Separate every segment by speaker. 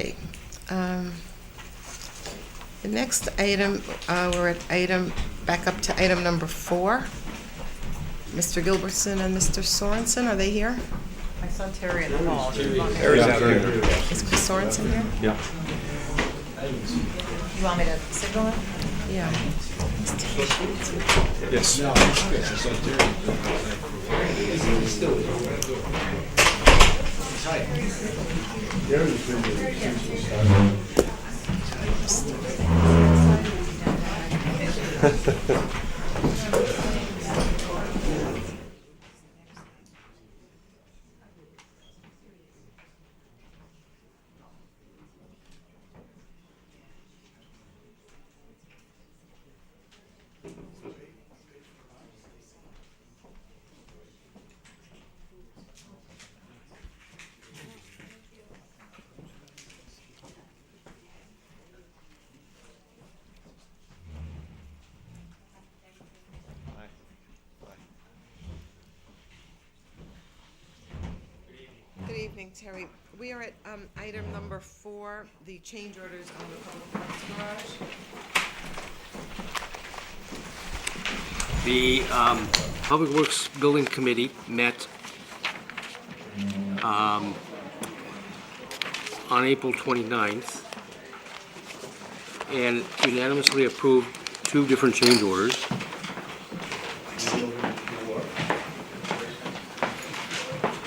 Speaker 1: Okay. The next item, we're at back up to item number 4. Mr. Gilbertson and Mr. Sorensen, are they here?
Speaker 2: I saw Terry in the hall.
Speaker 3: Terry's out here.
Speaker 1: Is Chris Sorensen here?
Speaker 3: Yeah.
Speaker 2: You want me to signal him?
Speaker 1: Yeah.
Speaker 3: Yes.
Speaker 1: Good evening, Terry. We are at item number 4, the change orders on the public works garage.
Speaker 4: The Public Works Building Committee met on April 29th and unanimously approved 2 different change orders.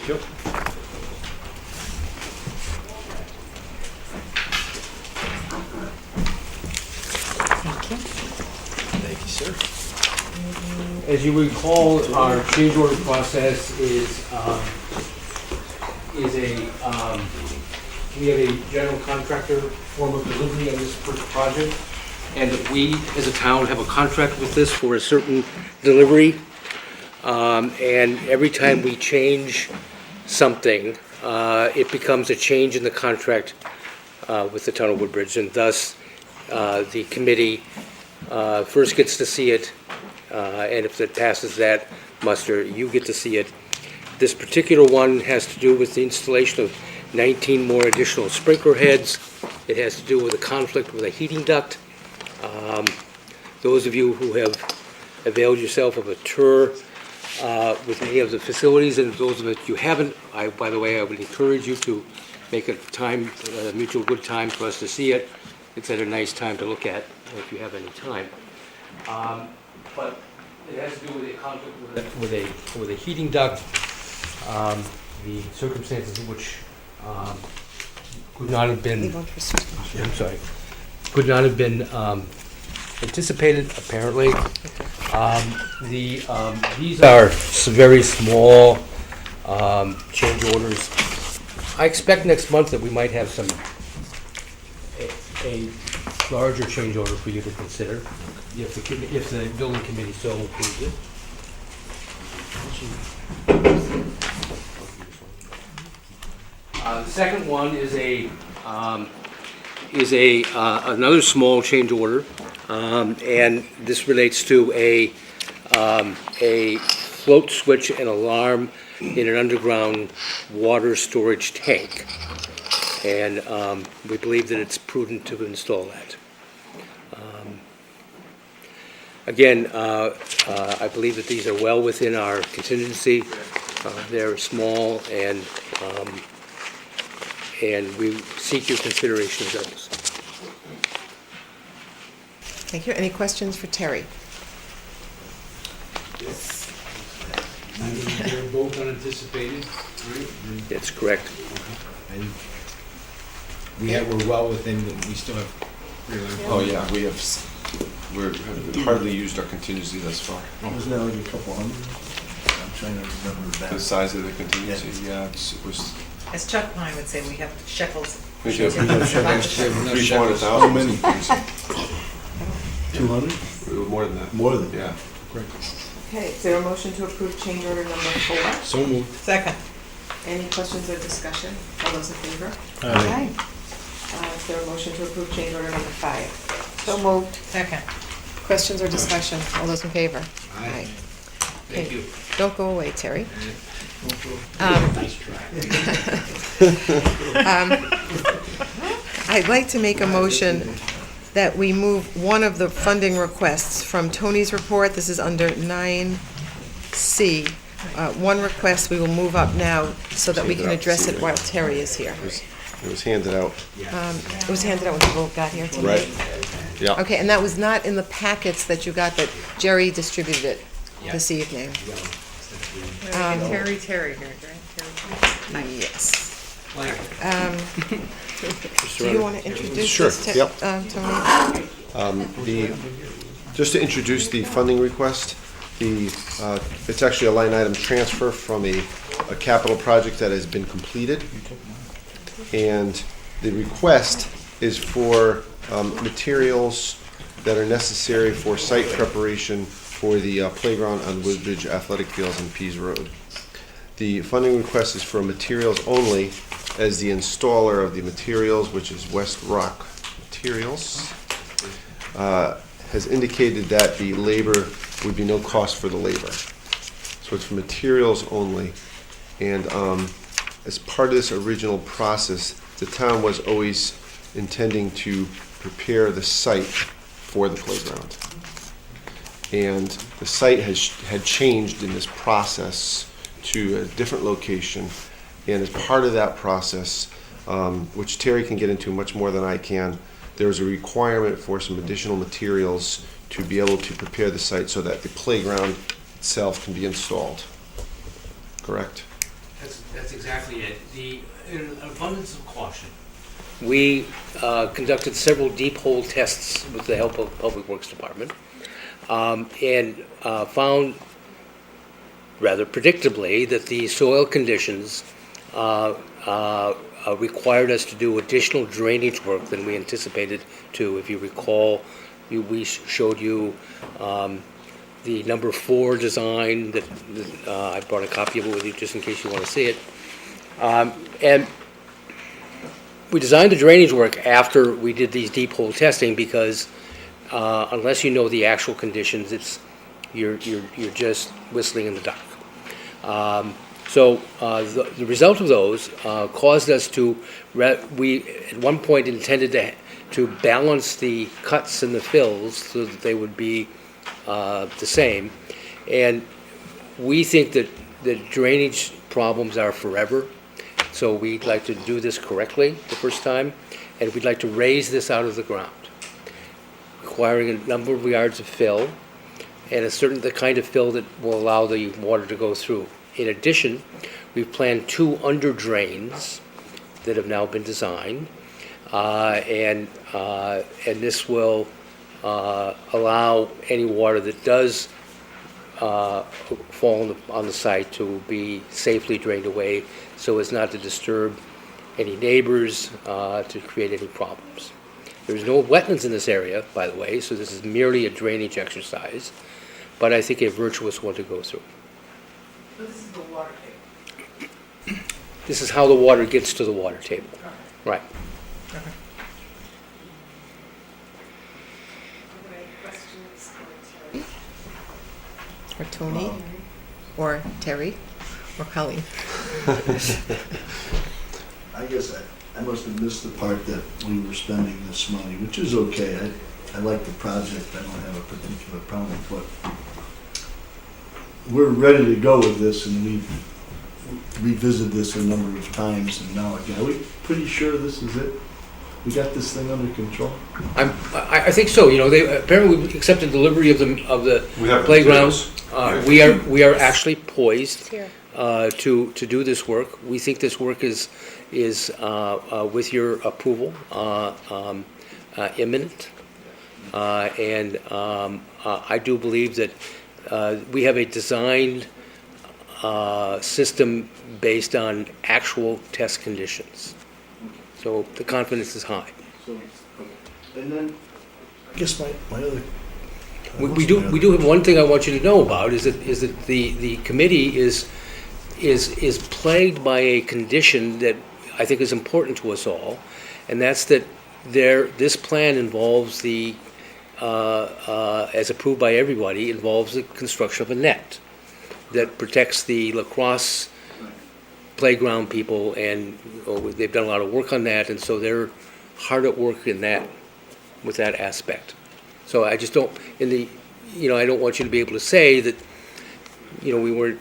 Speaker 3: Yep. Thank you, sir.
Speaker 4: As you recall, our change order process we have a general contractor form of delivery on this project, and that we, as a town, have a contract with this for a certain delivery. And every time we change something, it becomes a change in the contract with the town of Woodbridge, and thus the committee first gets to see it, and if it passes that muster, you get to see it. This particular one has to do with the installation of 19 more additional sprinkler heads. It has to do with a conflict with a heating duct. Those of you who have availed yourself of a tour with any of the facilities, and those of it you haven't, by the way, I would encourage you to make a mutual good time for us to see it. It's at a nice time to look at if you have any time. But it has to do with a conflict with a heating duct, the circumstances in which could not have been anticipated, apparently. These are some very small change orders. I expect next month that we might have a larger change order for you to consider, if the building committee so approves it. The second one is another small change order, and this relates to a float switch and alarm in an underground water storage tank, and we believe that it's prudent to install that. Again, I believe that these are well within our contingency. They're small, and we seek your consideration of those.
Speaker 1: Thank you. Any questions for Terry?
Speaker 5: Yes. They're both unanticipated, right?
Speaker 4: That's correct.
Speaker 5: And we're well within, we still have.
Speaker 3: Oh, yeah, we've hardly used our contingency thus far.
Speaker 6: Wasn't that like a couple hundred? I'm trying to remember that.
Speaker 3: The size of the contingency, yeah, it was.
Speaker 2: As Chuck Pine would say, we have shekels.
Speaker 3: We have
Speaker 6: How
Speaker 3: 300,000.
Speaker 6: many? 200?
Speaker 3: More than that.
Speaker 6: More than that?
Speaker 3: Yeah.
Speaker 6: Great.
Speaker 1: Okay, is there a motion to approve change order number 4?
Speaker 5: So moved.
Speaker 2: Second.
Speaker 1: Any questions or discussion? All those in favor?
Speaker 6: Aye.
Speaker 1: Is there a motion to approve change order number 5? So moved.
Speaker 2: Second.
Speaker 1: Questions or discussion? All those in favor?
Speaker 5: Aye.
Speaker 1: Okay.
Speaker 5: Thank you.
Speaker 1: Don't go away, Terry.
Speaker 5: Nice try.
Speaker 1: I'd like to make a motion that we move one of the funding requests from Tony's report. This is under 9C. One request we will move up now so that we can address it while Terry is here.
Speaker 7: It was handed out.
Speaker 1: It was handed out when people got here tonight.
Speaker 7: Right. Yeah.
Speaker 1: Okay, and that was not in the packets that you got, that Jerry distributed it this evening.
Speaker 2: Terry here, right?
Speaker 1: Yes. Do you want to introduce
Speaker 7: Sure,
Speaker 1: this,
Speaker 7: yep.
Speaker 1: Tony?
Speaker 7: Just to introduce the funding request, it's actually a line item transfer from a capital project that has been completed. And the request is for materials that are necessary for site preparation for the playground on Woodbridge Athletic Fields and Pease Road. The funding request is for materials only, as the installer of the materials, which is West Rock Materials, has indicated that the labor would be no cost for the labor. So it's for materials only. And as part of this original process, the town was always intending to prepare the site for the playground. And the site had changed in this process to a different location. And as part of that process, which Terry can get into much more than I can, there was a requirement for some additional materials to be able to prepare the site so that the playground itself can be installed. Correct?
Speaker 4: That's exactly it. In an abundance of caution, we conducted several deep hole tests with the help of Public Works Department, and found rather predictably that the soil conditions required us to do additional drainage work than we anticipated to. If you recall, we showed you the number 4 design that I brought a copy of it with you just in case you want to see it. And we designed the drainage work after we did these deep hole testing because unless you know the actual conditions, you're just whistling in the dark. So the result of those caused us to, we at one point intended to balance the cuts and the fills so that they would be the same. And we think that the drainage problems are forever. So we'd like to do this correctly the first time, and we'd like to raise this out of the ground, requiring a number of yards of fill and the kind of fill that will allow the water to go through. In addition, we've planned 2 under drains that have now been designed, and this will allow any water that does fall on the site to be safely drained away so as not to disturb any neighbors, to create any problems. There's no wetlands in this area, by the way, so this is merely a drainage exercise, but I think a virtuous one to go through.
Speaker 2: So this is the water table.
Speaker 4: This is how the water gets to the water table. Right.
Speaker 1: Or Tony? Or Terry? Or Colleen?
Speaker 6: I guess I must have missed the part that we were spending this money, which is okay. I like the project, I don't have a particular problem, but we're ready to go with this, and we've revisited this a number of times, and now again, are we pretty sure this is it? We got this thing under control?
Speaker 4: I think so. You know, they apparently we accepted delivery of the
Speaker 3: We have
Speaker 4: playgrounds.
Speaker 3: materials.
Speaker 4: We are actually poised to do this work. We think this work is with your approval imminent, and I do believe that we have a designed system based on actual test conditions. So the confidence is high.
Speaker 6: So, and then, I guess my other...
Speaker 4: We do have one thing I want you to know about is that the committee is plagued by a condition that I think is important to us all, and that's that this plan involves the as approved by everybody, involves the construction of a net that protects the lacrosse playground people, and they've done a lot of work on that, and so hard at work with that aspect. So I just don't, I don't want you to be able to say that, we weren't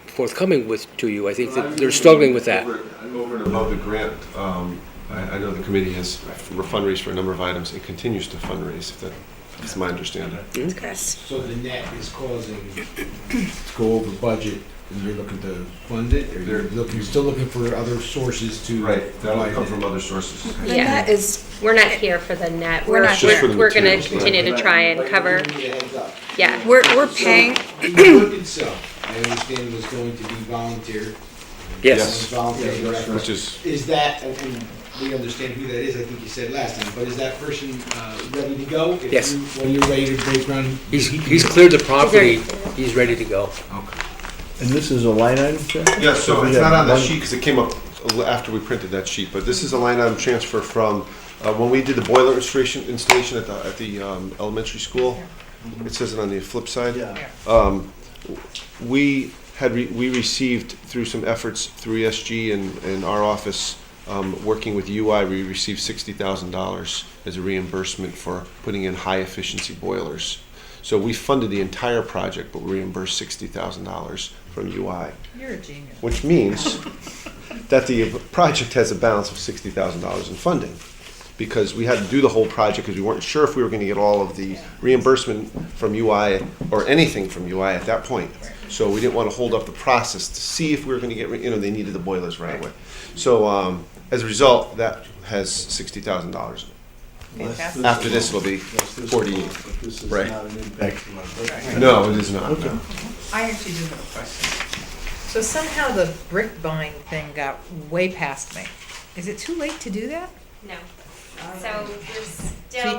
Speaker 4: forthcoming to you. I think that they're struggling with that.
Speaker 7: Over and above the grant, I know the committee has fundraised for a number of items and continues to fundraise, if that's my understanding.
Speaker 8: That's correct.
Speaker 5: So the net is causing to go over budget, and you're looking to fund it, or you're still looking for other sources to?
Speaker 7: Right, that'll come from other sources.
Speaker 8: The net is,
Speaker 9: We're not here for the net.
Speaker 8: We're not
Speaker 7: Just for the
Speaker 9: We're gonna
Speaker 7: materials.
Speaker 9: continue to try and cover, yeah.
Speaker 8: we're paying,
Speaker 5: The work itself, I understand was going to be volunteer.
Speaker 4: Yes.
Speaker 5: Volunteer,
Speaker 7: Which is,
Speaker 5: Is that, and we understand who that is, I think you said last time, but is that person ready to go? If
Speaker 4: Yes.
Speaker 5: When you're ready to break ground?
Speaker 4: He's cleared the property, he's ready to go.
Speaker 5: Okay.
Speaker 6: And this is a line item check?
Speaker 7: yeah, so
Speaker 6: we
Speaker 7: it's
Speaker 6: have
Speaker 7: not on that
Speaker 6: one-
Speaker 7: sheet because it came up after we printed that sheet, but this is a line item transfer from, when we did the boiler installation at the elementary school. It says it on the flip side.
Speaker 6: Yeah.
Speaker 7: We received, through some efforts through ESG and our office, working with UI, we received $60,000 as a reimbursement for putting in high-efficiency boilers. So we funded the entire project, but we reimbursed $60,000 from UI.
Speaker 2: You're a genius.
Speaker 7: Which means that the project has a balance of $60,000 in funding. Because we had to do the whole project because we weren't sure if we were going to get all of the reimbursement from UI or anything from UI at that point. So we didn't want to hold up the process to see if we were going to get, they needed the boilers right away. So as a result, that has $60,000.
Speaker 2: Fantastic.
Speaker 7: After this, it'll be 48.
Speaker 6: This is
Speaker 7: Right.
Speaker 6: not an impact to my budget.
Speaker 7: No, it is not.
Speaker 6: Okay.
Speaker 2: I actually do have a question. So somehow the brick buying thing got way past me. Is it too late to do that?
Speaker 9: No. So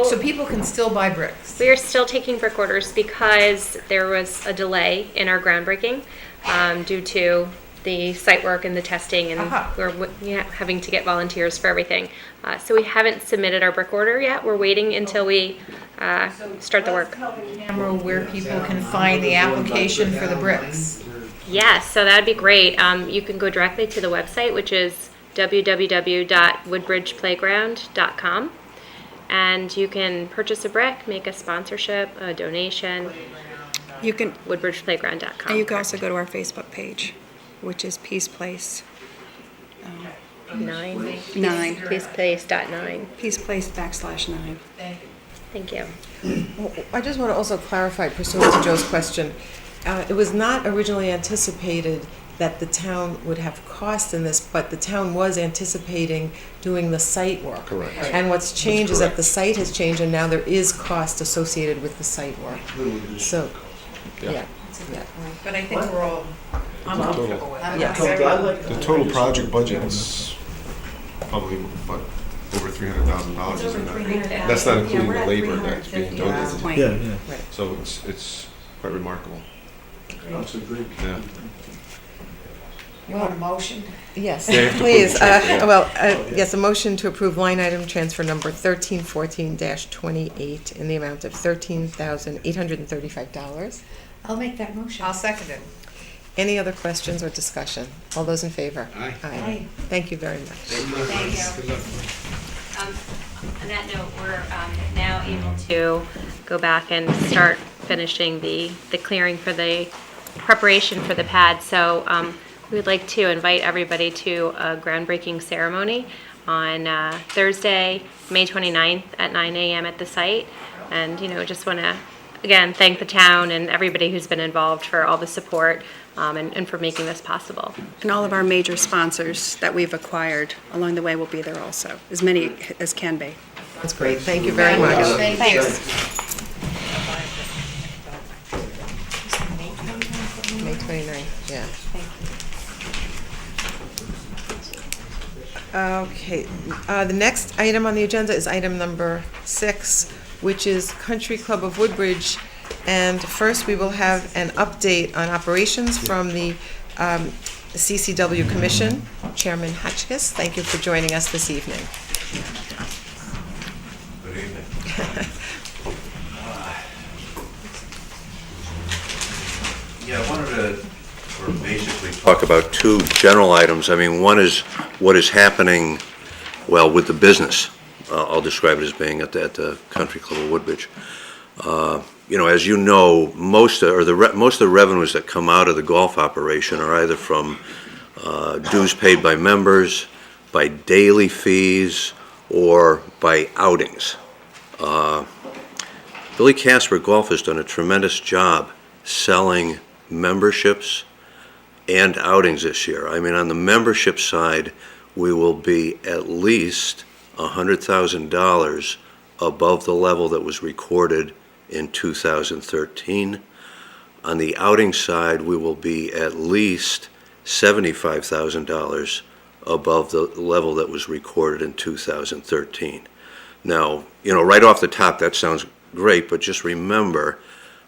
Speaker 2: So people can still buy bricks?
Speaker 9: we are still taking brick orders because there was a delay in our groundbreaking due to the site work and the testing, and
Speaker 2: Aha.
Speaker 9: we're having to get volunteers for everything. So we haven't submitted our brick order yet. We're waiting until we start the work.
Speaker 2: Camera where people can find the application for the bricks.
Speaker 9: Yes, so that'd be great. You can go directly to the website, which is www.woodbridgeplayground.com, and you can purchase a brick, make a sponsorship, a donation,
Speaker 8: you can,
Speaker 9: woodbridgeplayground.com.
Speaker 8: and you can also go to our Facebook page, which is Peace Place.
Speaker 9: 9.
Speaker 8: 9.
Speaker 9: Peaceplace.9.
Speaker 8: Peace Place /9.
Speaker 9: Thank you.
Speaker 1: I just want to also clarify, pursuant to Joe's question, it was not originally anticipated that the town would have cost in this, but the town was anticipating doing the site work.
Speaker 7: Correct.
Speaker 1: And what's changed is that the site has changed, and now there is cost associated with the site work. So, yeah.
Speaker 2: But I think we're all, I'm comfortable with it.
Speaker 1: Yes.
Speaker 7: The total project budget is probably, what, over $300,000, isn't it? That's not including the labor that's being donated.
Speaker 8: Point.
Speaker 6: Yeah, yeah.
Speaker 7: So it's quite remarkable.
Speaker 6: That's a great.
Speaker 7: Yeah.
Speaker 2: You want a motion?
Speaker 1: Yes,
Speaker 7: Yeah, you have to
Speaker 1: please.
Speaker 7: put the check, yeah.
Speaker 1: Yes, a motion to approve line item transfer number 1314-28 in the amount of $13,835.
Speaker 2: I'll make that motion. I'll second it.
Speaker 1: Any other questions or discussion? All those in favor?
Speaker 5: Aye.
Speaker 2: Aye.
Speaker 1: Thank you very much.
Speaker 9: Thank you.
Speaker 5: Good luck.
Speaker 9: On that note, we're now able to go back and start finishing the clearing for the preparation for the pad. So we would like to invite everybody to a groundbreaking ceremony on Thursday, May 29th at 9 a.m. at the site. And, just want to, again, thank the town and everybody who's been involved for all the support and for making this possible.
Speaker 8: And all of our major sponsors that we've acquired along the way will be there also, as many as can be.
Speaker 1: That's great. Thank you very much.
Speaker 2: Thank you.
Speaker 1: May 29th, yeah. Okay, the next item on the agenda is item number 6, which is Country Club of Woodbridge. And first, we will have an update on operations from the CCW Commission. Chairman Hotchkiss, thank you for joining us this evening.
Speaker 10: Good evening. Yeah, I wanted to basically talk about two general items. I mean, one is what is happening, well, with the business. I'll describe it as being at the Country Club of Woodbridge. As you know, most of the revenues that come out of the golf operation are either from dues paid by members, by daily fees, or by outings. Billy Casper Golf has done a tremendous job selling memberships and outings this year. I mean, on the membership side, we will be at least $100,000 above the level that was recorded in 2013. On the outing side, we will be at least $75,000 above the level that was recorded in 2013. Now, right off the top, that sounds great, but just remember,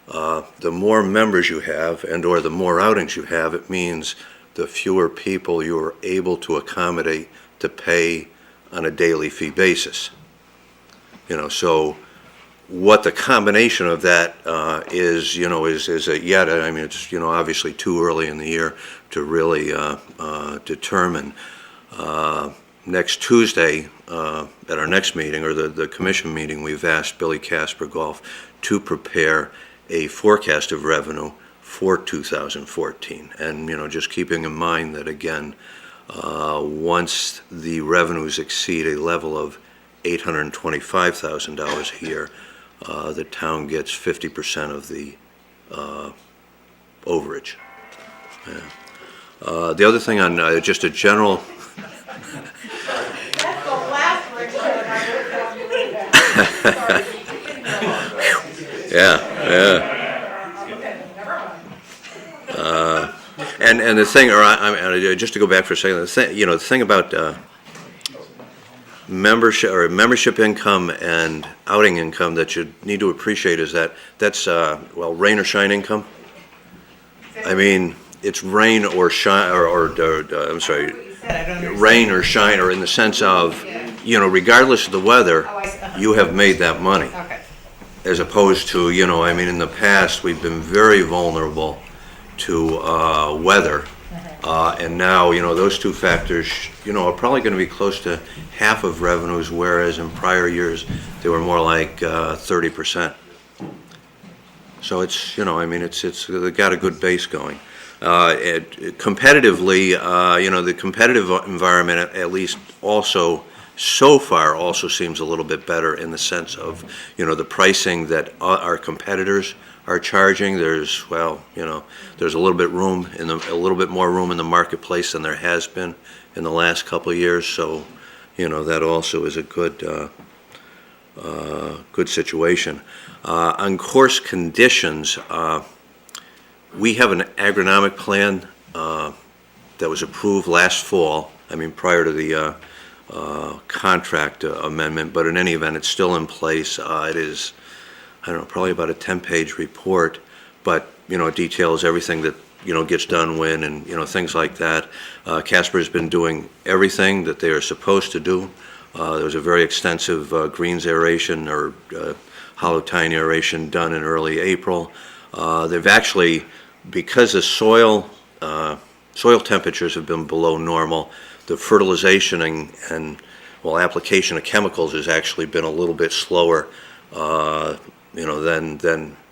Speaker 10: the more members you have or the more outings you have, it means the fewer people you are able to accommodate to pay on a daily fee basis. So what the combination of that is yet. I mean, it's obviously too early in the year to really determine. Next Tuesday, at our next meeting, or the commission meeting, we've asked Billy Casper Golf to prepare a forecast of revenue for 2014. And, just keeping in mind that, again, once the revenues exceed a level of $825,000 a year, the town gets 50% of the overage. Yeah. The other thing on just a general... Yeah. And the thing, just to go back for a second, the thing about membership income and outing income that you need to appreciate is that's rain or shine income. I mean, it's rain or shine, I'm sorry, rain or shine, or in the sense of, regardless of the weather, you have made that money.
Speaker 2: Okay.
Speaker 10: As opposed to, in the past, we've been very vulnerable to weather. And now, those two factors, are probably going to be close to half of revenues, whereas in prior years, they were more like 30%. So it's, they got a good base going. Competitively, the competitive environment, at least also, so far also seems a little bit better in the sense of, the pricing that our competitors are charging. There's a little bit more room in the marketplace than there has been in the last couple of years. So, that also is a good situation. On course conditions, we have an agronomic plan that was approved last fall. I mean, prior to the contract amendment, but in any event, it's still in place. It is, probably about a 10-page report, but, it details everything that, gets done when and, things like that. Casper's been doing everything that they are supposed to do. There was a very extensive greens aeration or hollow tine aeration done in early April. They've actually, because the soil temperatures have been below normal, the fertilization and application of chemicals has actually been a little bit slower, than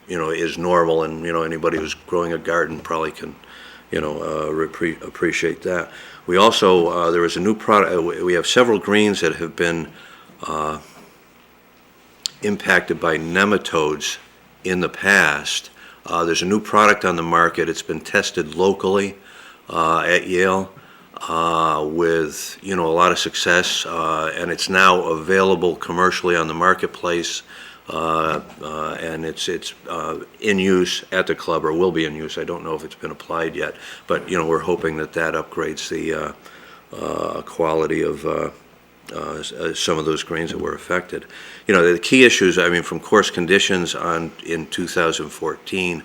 Speaker 10: is normal, and anybody who's growing a garden probably can, appreciate that. We also there is a new product. We have several greens that have been impacted by nematodes in the past. There's a new product on the market. It's been tested locally at Yale. With a lot of success, and it's now available commercially on the marketplace, and it's in use at the club, or will be in use. I don't know if it's been applied yet, but we're hoping that upgrades the quality of some of those greens that were affected. The key issues, from course conditions in 2014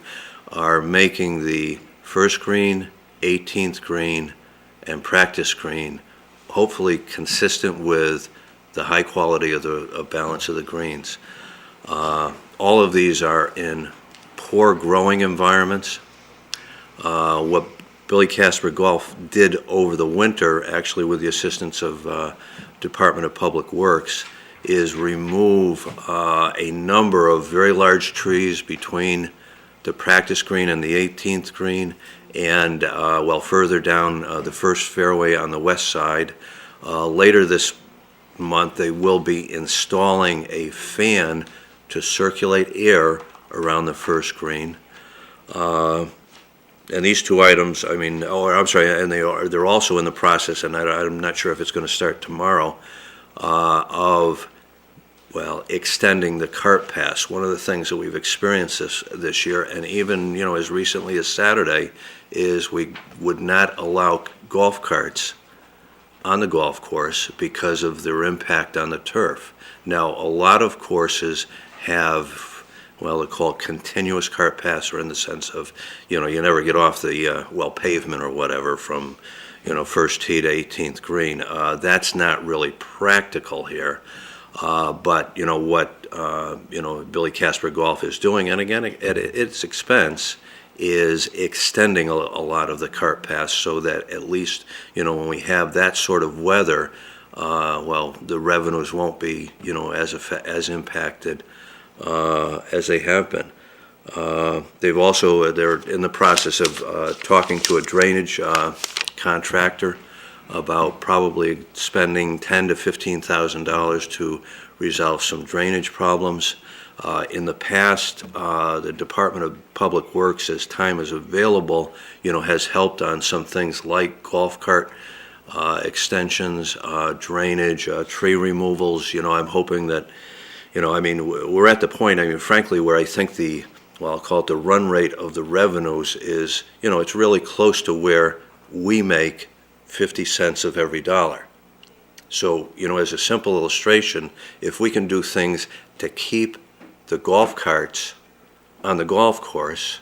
Speaker 10: are making the first green, 18th green, and practice green, hopefully consistent with the high quality of the balance of the greens. All of these are in poor growing environments. What Billy Casper Golf did over the winter, actually with the assistance of Department of Public Works, is remove a number of very large trees between the practice green and the 18th green, and further down the first fairway on the west side. Later this month, they will be installing a fan to circulate air around the first green. And these two items, and they're also in the process, and I'm not sure if it's going to start tomorrow, of extending the cart pass. One of the things that we've experienced this year, and even as recently as Saturday, is we would not allow golf carts on the golf course because of their impact on the turf. Now, a lot of courses have, they're called continuous cart pass, or in the sense of, you never get off the pavement or whatever from, first tee to 18th green. That's not really practical here. But what Billy Casper Golf is doing, and again at its expense, is extending a lot of the cart pass so that at least when we have that sort of weather, the revenues won't be as impacted as they have been. They're in the process of talking to a drainage contractor about probably spending $10,000 to $15,000 to resolve some drainage problems. In the past, the Department of Public Works, as time is available, has helped on some things like golf cart extensions, drainage, tree removals. I'm hoping that, we're at the point, frankly, where I think I'll call it the run rate of the revenues is, it's really close to where we make 50 cents of every dollar. So, as a simple illustration, if we can do things to keep the golf carts on the golf course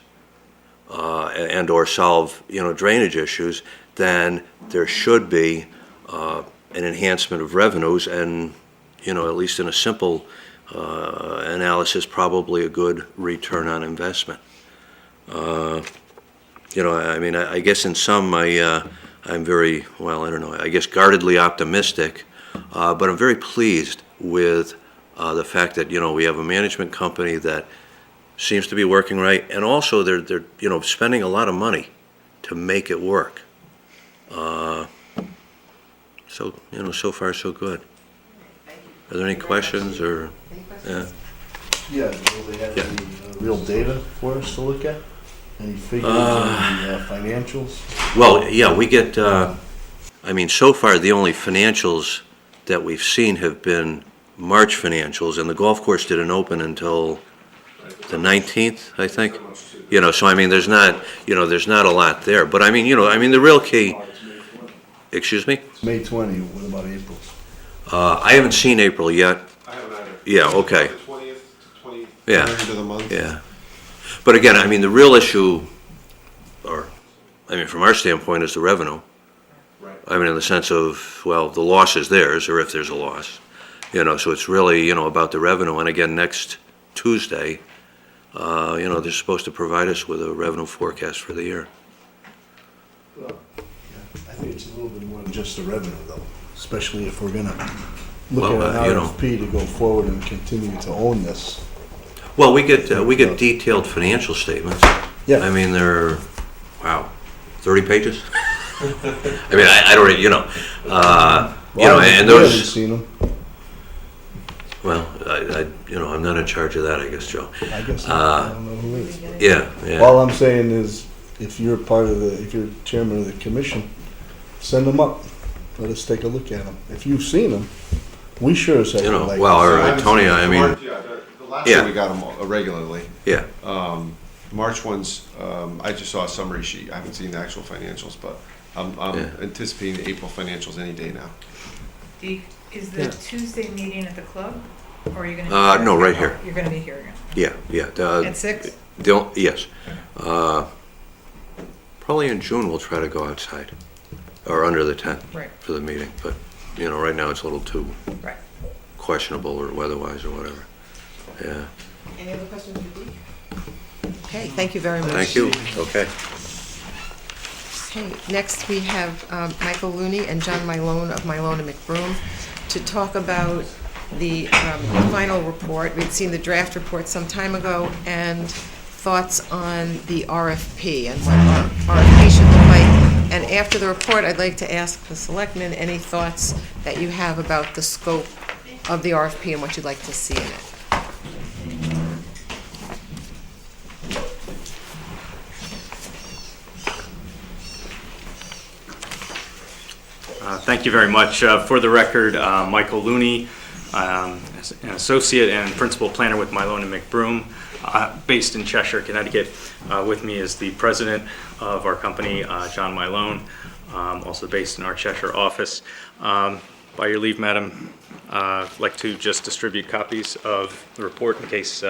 Speaker 10: and or solve, drainage issues, then there should be an enhancement of revenues and, at least in a simple analysis, probably a good return on investment. I guess in sum, I'm very, I guess guardedly optimistic, but I'm very pleased with the fact that, we have a management company that seems to be working right, and also they're spending a lot of money to make it work. So far so good. Are there any questions or? Yeah.
Speaker 6: Yeah, will they have
Speaker 10: Yeah.
Speaker 6: any real data for us to look at? Any figures, any financials?
Speaker 10: Well, yeah, we get, so far the only financials that we've seen have been March financials, and the golf course didn't open until the 19th, I think. There's not a lot there. But the real key, excuse me?
Speaker 6: It's May 20, what about April's?
Speaker 10: I haven't seen April yet.
Speaker 7: I haven't either.
Speaker 10: Yeah, okay.
Speaker 7: The 20th to 23rd
Speaker 10: Yeah.
Speaker 7: of the month.
Speaker 10: Yeah. But again, the real issue, from our standpoint, is the revenue.
Speaker 7: Right.
Speaker 10: In the sense of, the loss is theirs, or if there's a loss. So it's really, about the revenue. And again, next Tuesday, they're supposed to provide us with a revenue forecast for the year.
Speaker 6: Well, yeah, I think it's a little bit more than just the revenue, though, especially if we're gonna look at an RFP to go forward and continue to own this.
Speaker 10: Well, we get detailed financial statements.
Speaker 6: Yeah.
Speaker 10: They're, 30 pages? I don't, and
Speaker 6: We haven't
Speaker 10: those,
Speaker 6: seen them.
Speaker 10: I'm not in charge of that, I guess, Joe.
Speaker 6: I guess, I don't know who is.
Speaker 10: Yeah.
Speaker 6: All I'm saying is, if you're if you're chairman of the commission, send them up. Let us take a look at them. If you've seen them, we sure as heck would like to see them.
Speaker 10: Tony,
Speaker 7: The last
Speaker 10: Yeah.
Speaker 7: year we got them regularly.
Speaker 10: Yeah.
Speaker 7: March ones, I just saw a summary sheet. I haven't seen the actual financials, but I'm
Speaker 10: Yeah.
Speaker 7: anticipating the April financials any day now.
Speaker 2: Is the Tuesday meeting at the club, or are you going to?
Speaker 10: No, right here.
Speaker 2: You're going to be here again.
Speaker 10: Yeah.
Speaker 2: At 6?
Speaker 10: Yes. Probably in June we'll try to go outside, or under the tent
Speaker 2: Right.
Speaker 10: for the meeting. But, right now it's a little too
Speaker 2: Right.
Speaker 10: questionable or weather-wise or whatever. Yeah.
Speaker 1: Any other questions for Dee? Okay, thank you very much.
Speaker 10: Thank you. Okay.
Speaker 1: Okay, next we have Michael Looney and John Milone of Milone MacBroom to talk about the final report. We'd seen the draft report some time ago, and thoughts on the RFP and what our RFP should look like. And after the report, I'd like to ask the selectmen any thoughts that you have about the scope of the RFP and what you'd like to see in it.
Speaker 11: Thank you very much. For the record, Michael Looney, an associate and principal planner with Milone MacBroom, based in Cheshire, Connecticut. With me is the president of our company, John Milone, also based in our Cheshire office. By your leave, madam, I'd like to just distribute copies of the report in case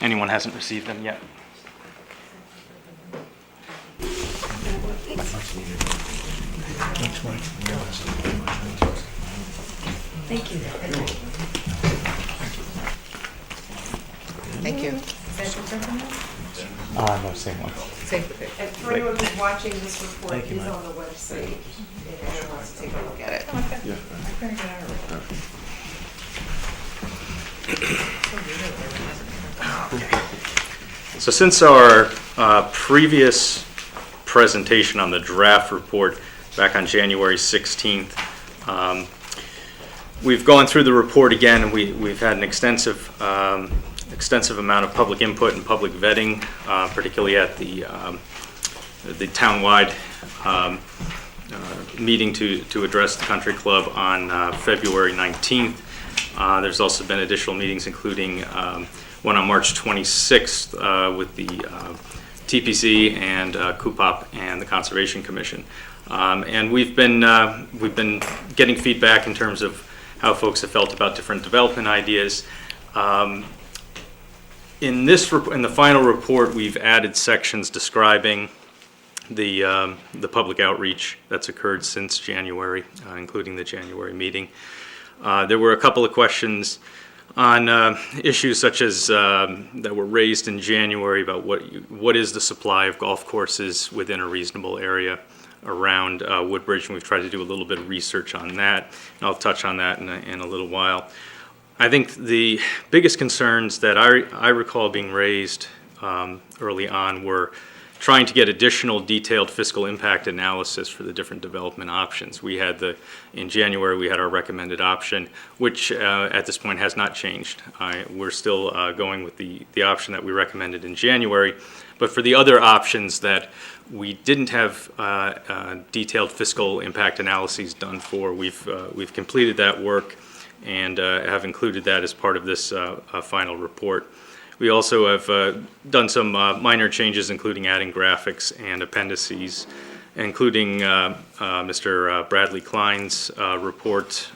Speaker 11: anyone hasn't received them yet.
Speaker 2: Thank you.
Speaker 1: Thank you.
Speaker 11: No, same one.
Speaker 2: Save the picture.
Speaker 1: And for anyone who's watching, this report is on the website, if anyone wants to take a look at it.
Speaker 3: Yeah.
Speaker 2: I better get out of it.
Speaker 11: So since our previous presentation on the draft report back on January 16th, we've gone through the report again, and we've had an extensive amount of public input and public vetting, particularly at the townwide meeting to address the country club on February 19th. There's also been additional meetings, including one on March 26th with the TPC and CUPOP and the Conservation Commission. And we've been getting feedback in terms of how folks have felt about different development ideas. In the final report, we've added sections describing the public outreach that's occurred since January, including the January meeting. There were a couple of questions on issues such as that were raised in January about what is the supply of golf courses within a reasonable area around Woodbridge, and we've tried to do a little bit of research on that, and I'll touch on that in a little while. I think the biggest concerns that I recall being raised early on were trying to get additional detailed fiscal impact analysis for the different development options. In January, we had our recommended option, which at this point has not changed. We're still going with the option that we recommended in January, but for the other options that we didn't have detailed fiscal impact analyses done for, we've completed that work and have included that as part of this final report. We also have done some minor changes, including adding graphics and appendices, including Mr. Bradley Klein's report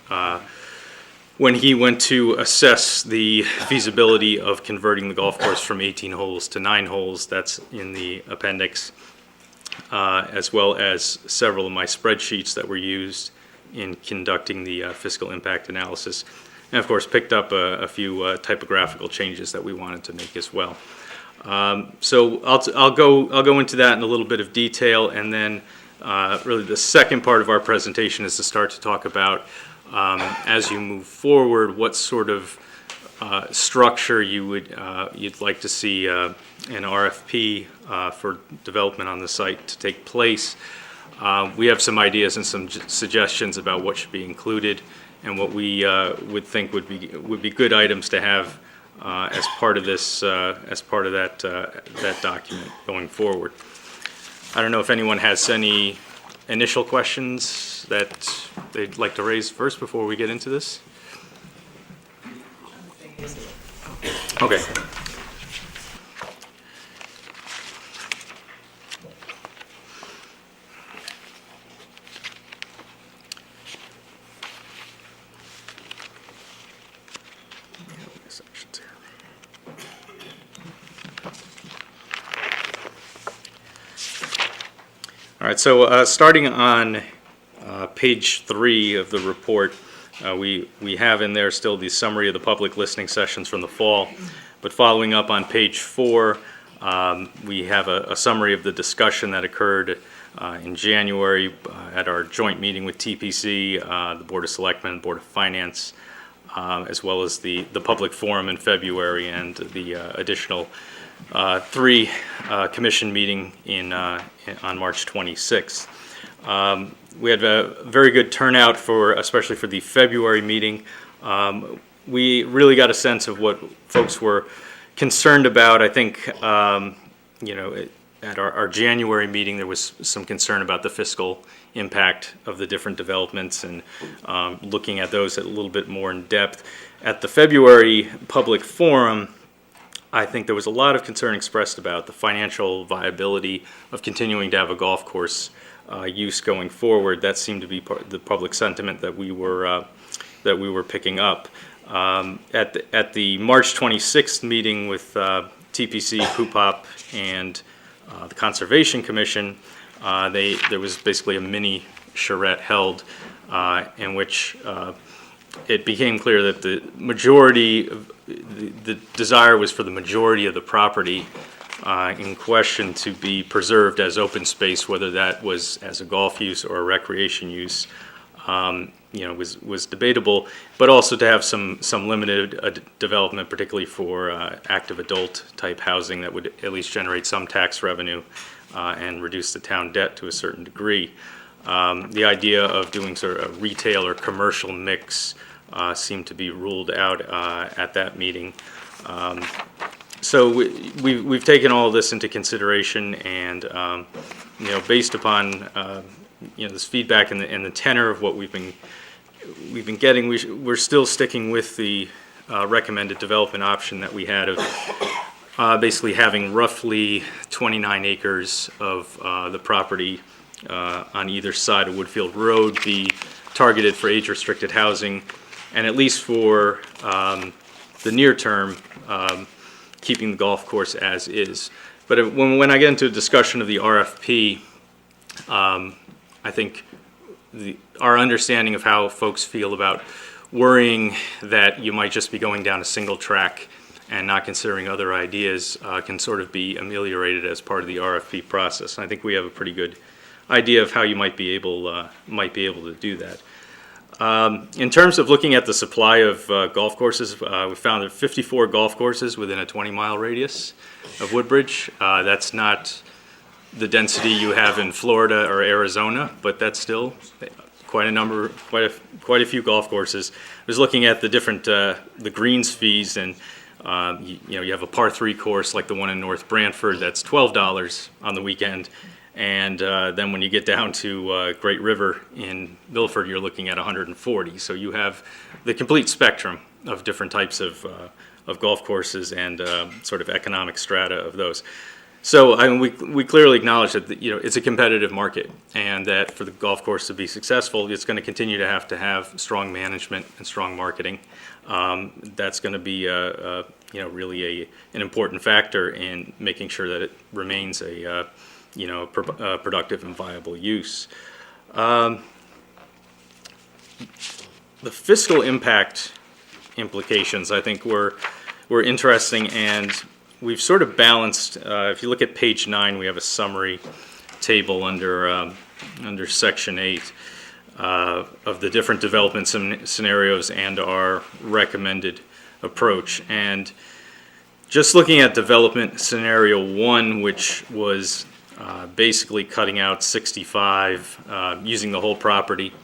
Speaker 11: when he went to assess the feasibility of converting the golf course from 18 holes to 9 holes. That's in the appendix, as well as several of my spreadsheets that were used in conducting the fiscal impact analysis. And of course, picked up a few typographical changes that we wanted to make as well. So I'll go into that in a little bit of detail, and then really the second part of our presentation is to start to talk about as you move forward, what sort of structure you'd like to see an RFP for development on the site to take place. We have some ideas and some suggestions about what should be included, and what we would think would be good items to have as part of this, as part of that document going forward. I don't know if anyone has any initial questions that they'd like to raise first before we get into this. Okay. All right, so starting on page 3 of the report, we have in there still the summary of the public listening sessions from the fall, but following up on page 4, we have a summary of the discussion that occurred in January at our joint meeting with TPC, the Board of Selectmen, Board of Finance, as well as the public forum in February and the additional 3 commission meeting on March 26th. We had a very good turnout especially for the February meeting. We really got a sense of what folks were concerned about. I think, at our January meeting, there was some concern about the fiscal impact of the different developments and looking at those a little bit more in depth. At the February public forum, I think there was a lot of concern expressed about the financial viability of continuing to have a golf course use going forward. That seemed to be the public sentiment that we were picking up. At the March 26th meeting with TPC, PUPOP, and the Conservation Commission, there was basically a mini charrette held in which it became clear that the desire was for the majority of the property in question to be preserved as open space, whether that was as a golf use or a recreation use. Was debatable, but also to have some limited development, particularly for active adult type housing that would at least generate some tax revenue and reduce the town debt to a certain degree. The idea of doing sort of a retail or commercial mix seemed to be ruled out at that meeting. So we've taken all of this into consideration, and based upon this feedback and the tenor of what we've been getting, we're still sticking with the recommended development option that we had of basically having roughly 29 acres of the property on either side of Woodfield Road be targeted for age-restricted housing, and at least for the near term, keeping the golf course as is. But when I get into a discussion of the RFP, I think our understanding of how folks feel about worrying that you might just be going down a single track and not considering other ideas can sort of be ameliorated as part of the RFP process. And I think we have a pretty good idea of how you might be able to do that. In terms of looking at the supply of golf courses, we found that 54 golf courses within a 20-mile radius of Woodbridge. That's not the density you have in Florida or Arizona, but that's still quite a number, quite a few golf courses. I was looking at the different the greens fees, and you have a par 3 course like the one in North Brantford that's $12 on the weekend, and then when you get down to Great River in Milford, you're looking at $140. So you have the complete spectrum of different types of golf courses and sort of economic strata of those. So we clearly acknowledge that it's a competitive market, and that for the golf course to be successful, it's going to continue to have strong management and strong marketing. That's going to be really an important factor in making sure that it remains a productive and viable use. The fiscal impact implications, I think, were interesting, and we've sort of balanced. If you look at page 9, we have a summary table under section 8 of the different development scenarios and our recommended approach. And just looking at development scenario 1, which was basically cutting out 65, using the whole property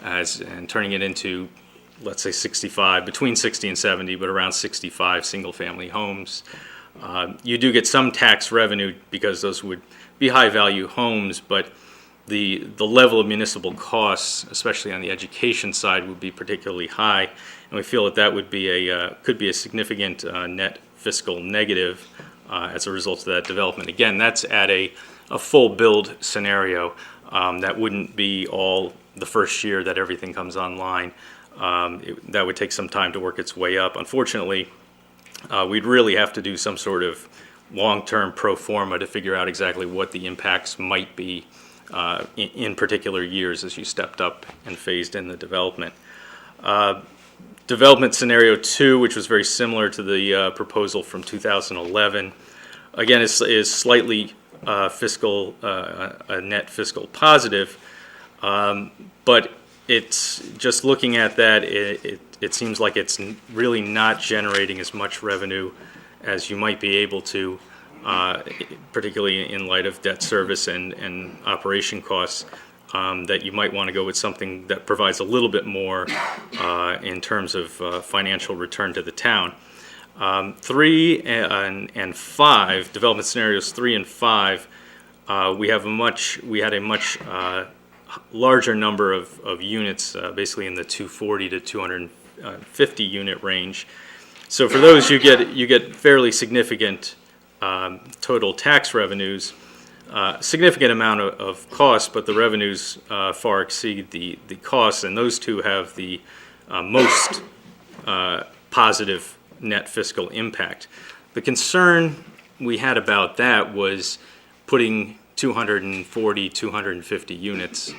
Speaker 11: and turning it into, let's say, 65, between 60 and 70, but around 65 single-family homes. You do get some tax revenue because those would be high-value homes, but the level of municipal costs, especially on the education side, would be particularly high, and we feel that would be could be a significant net fiscal negative as a result of that development. Again, that's at a full build scenario. That wouldn't be all the first year that everything comes online. That would take some time to work its way up. Unfortunately, we'd really have to do some sort of long-term pro forma to figure out exactly what the impacts might be in particular years as you stepped up and phased in the development. Development scenario 2, which was very similar to the proposal from 2011, again is slightly a net fiscal positive, but it's just looking at that, it seems like it's really not generating as much revenue as you might be able to, particularly in light of debt service and operation costs, that you might want to go with something that provides a little bit more in terms of financial return to the town. 3 and 5, development scenarios 3 and 5, we had a much larger number of units, basically in the 240 to 250 unit range. So for those, you get fairly significant total tax revenues, significant amount of costs, but the revenues far exceed the costs, and those two have the most positive net fiscal impact. The concern we had about that was putting 240, 250 units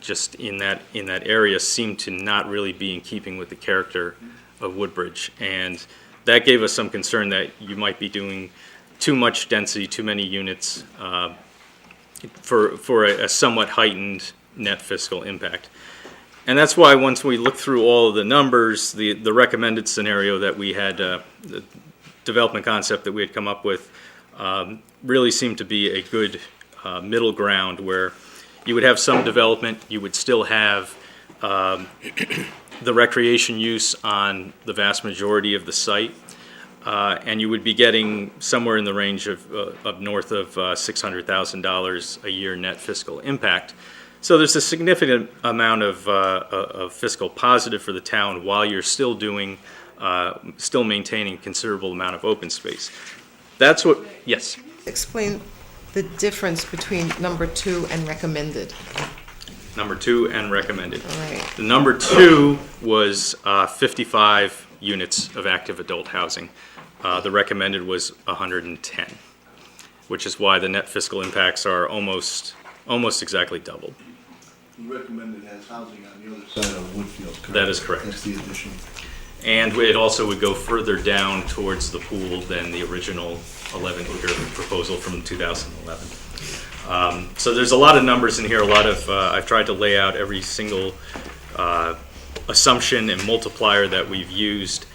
Speaker 11: just in that area seemed to not really be in keeping with the character of Woodbridge, and that gave us some concern that you might be doing too much density, too many units for a somewhat heightened net fiscal impact. And that's why once we looked through all of the numbers, the recommended scenario that we had, the development concept that we had come up with, really seemed to be a good middle ground where you would have some development, you would still have the recreation use on the vast majority of the site, and you would be getting somewhere in the range of north of $600,000 a year net fiscal impact. So there's a significant amount of fiscal positive for the town while you're still still maintaining considerable amount of open space. That's what, yes?
Speaker 1: Explain the difference between number 2 and recommended.
Speaker 11: Number 2 and recommended.
Speaker 1: All right.
Speaker 11: The number 2 was 55 units of active adult housing. The recommended was 110, which is why the net fiscal impacts are almost exactly doubled.
Speaker 6: Recommended has housing on the other side of Woodfield, correct?
Speaker 11: That is correct.
Speaker 6: That's the addition.
Speaker 11: And it also would go further down towards the pool than the original 11-acre proposal from 2011. So there's a lot of numbers in here, a lot of, I've tried to lay out every single assumption and multiplier that we've used.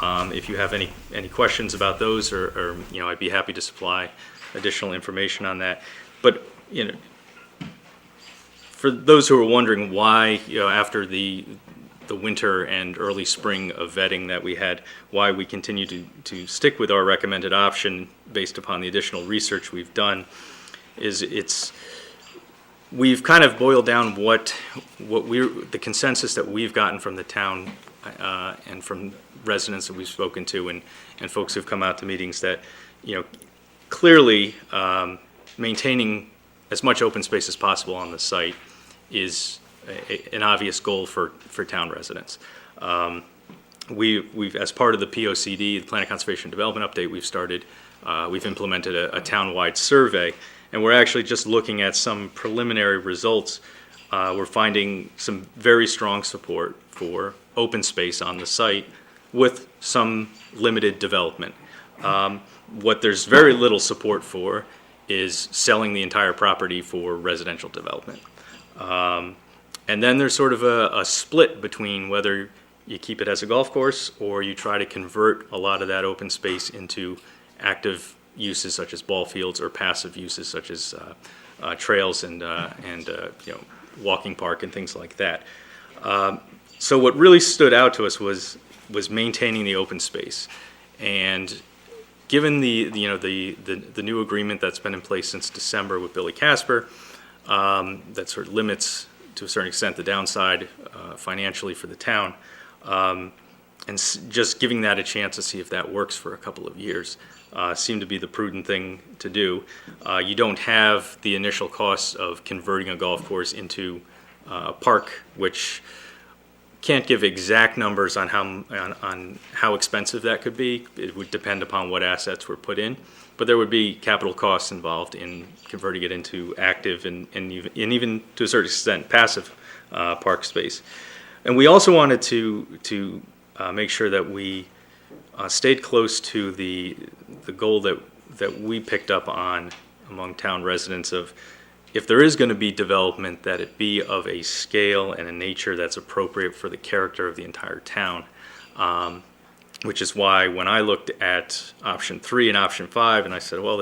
Speaker 11: If you have any questions about those, or I'd be happy to supply additional information on that. But, for those who are wondering why, after the winter and early spring of vetting that we had, why we continue to stick with our recommended option based upon the additional research we've done, is we've kind of boiled down the consensus that we've gotten from the town and from residents that we've spoken to and folks who've come out to meetings that, clearly maintaining as much open space as possible on the site is an obvious goal for town residents. We've, as part of the POCD, the Plan of Conservation and Development Update, we've implemented a town-wide survey, and we're actually just looking at some preliminary results. We're finding some very strong support for open space on the site with some limited development. What there's very little support for is selling the entire property for residential development. And then there's sort of a split between whether you keep it as a golf course or you try to convert a lot of that open space into active uses such as ball fields or passive uses such as trails and walking park and things like that. So what really stood out to us was maintaining the open space, and given the new agreement that's been in place since December with Billy Casper, that sort of limits to a certain extent the downside financially for the town, and just giving that a chance to see if that works for a couple of years seemed to be the prudent thing to do. You don't have the initial costs of converting a golf course into a park, which can't give exact numbers on how expensive that could be. It would depend upon what assets were put in, but there would be capital costs involved in converting it into active and even to a certain extent passive park space. And we also wanted to make sure that we stayed close to the goal that we picked up on among town residents of if there is going to be development, that it be of a scale and a nature that's appropriate for the character of the entire town. Which is why when I looked at option 3 and option 5, and I said, well,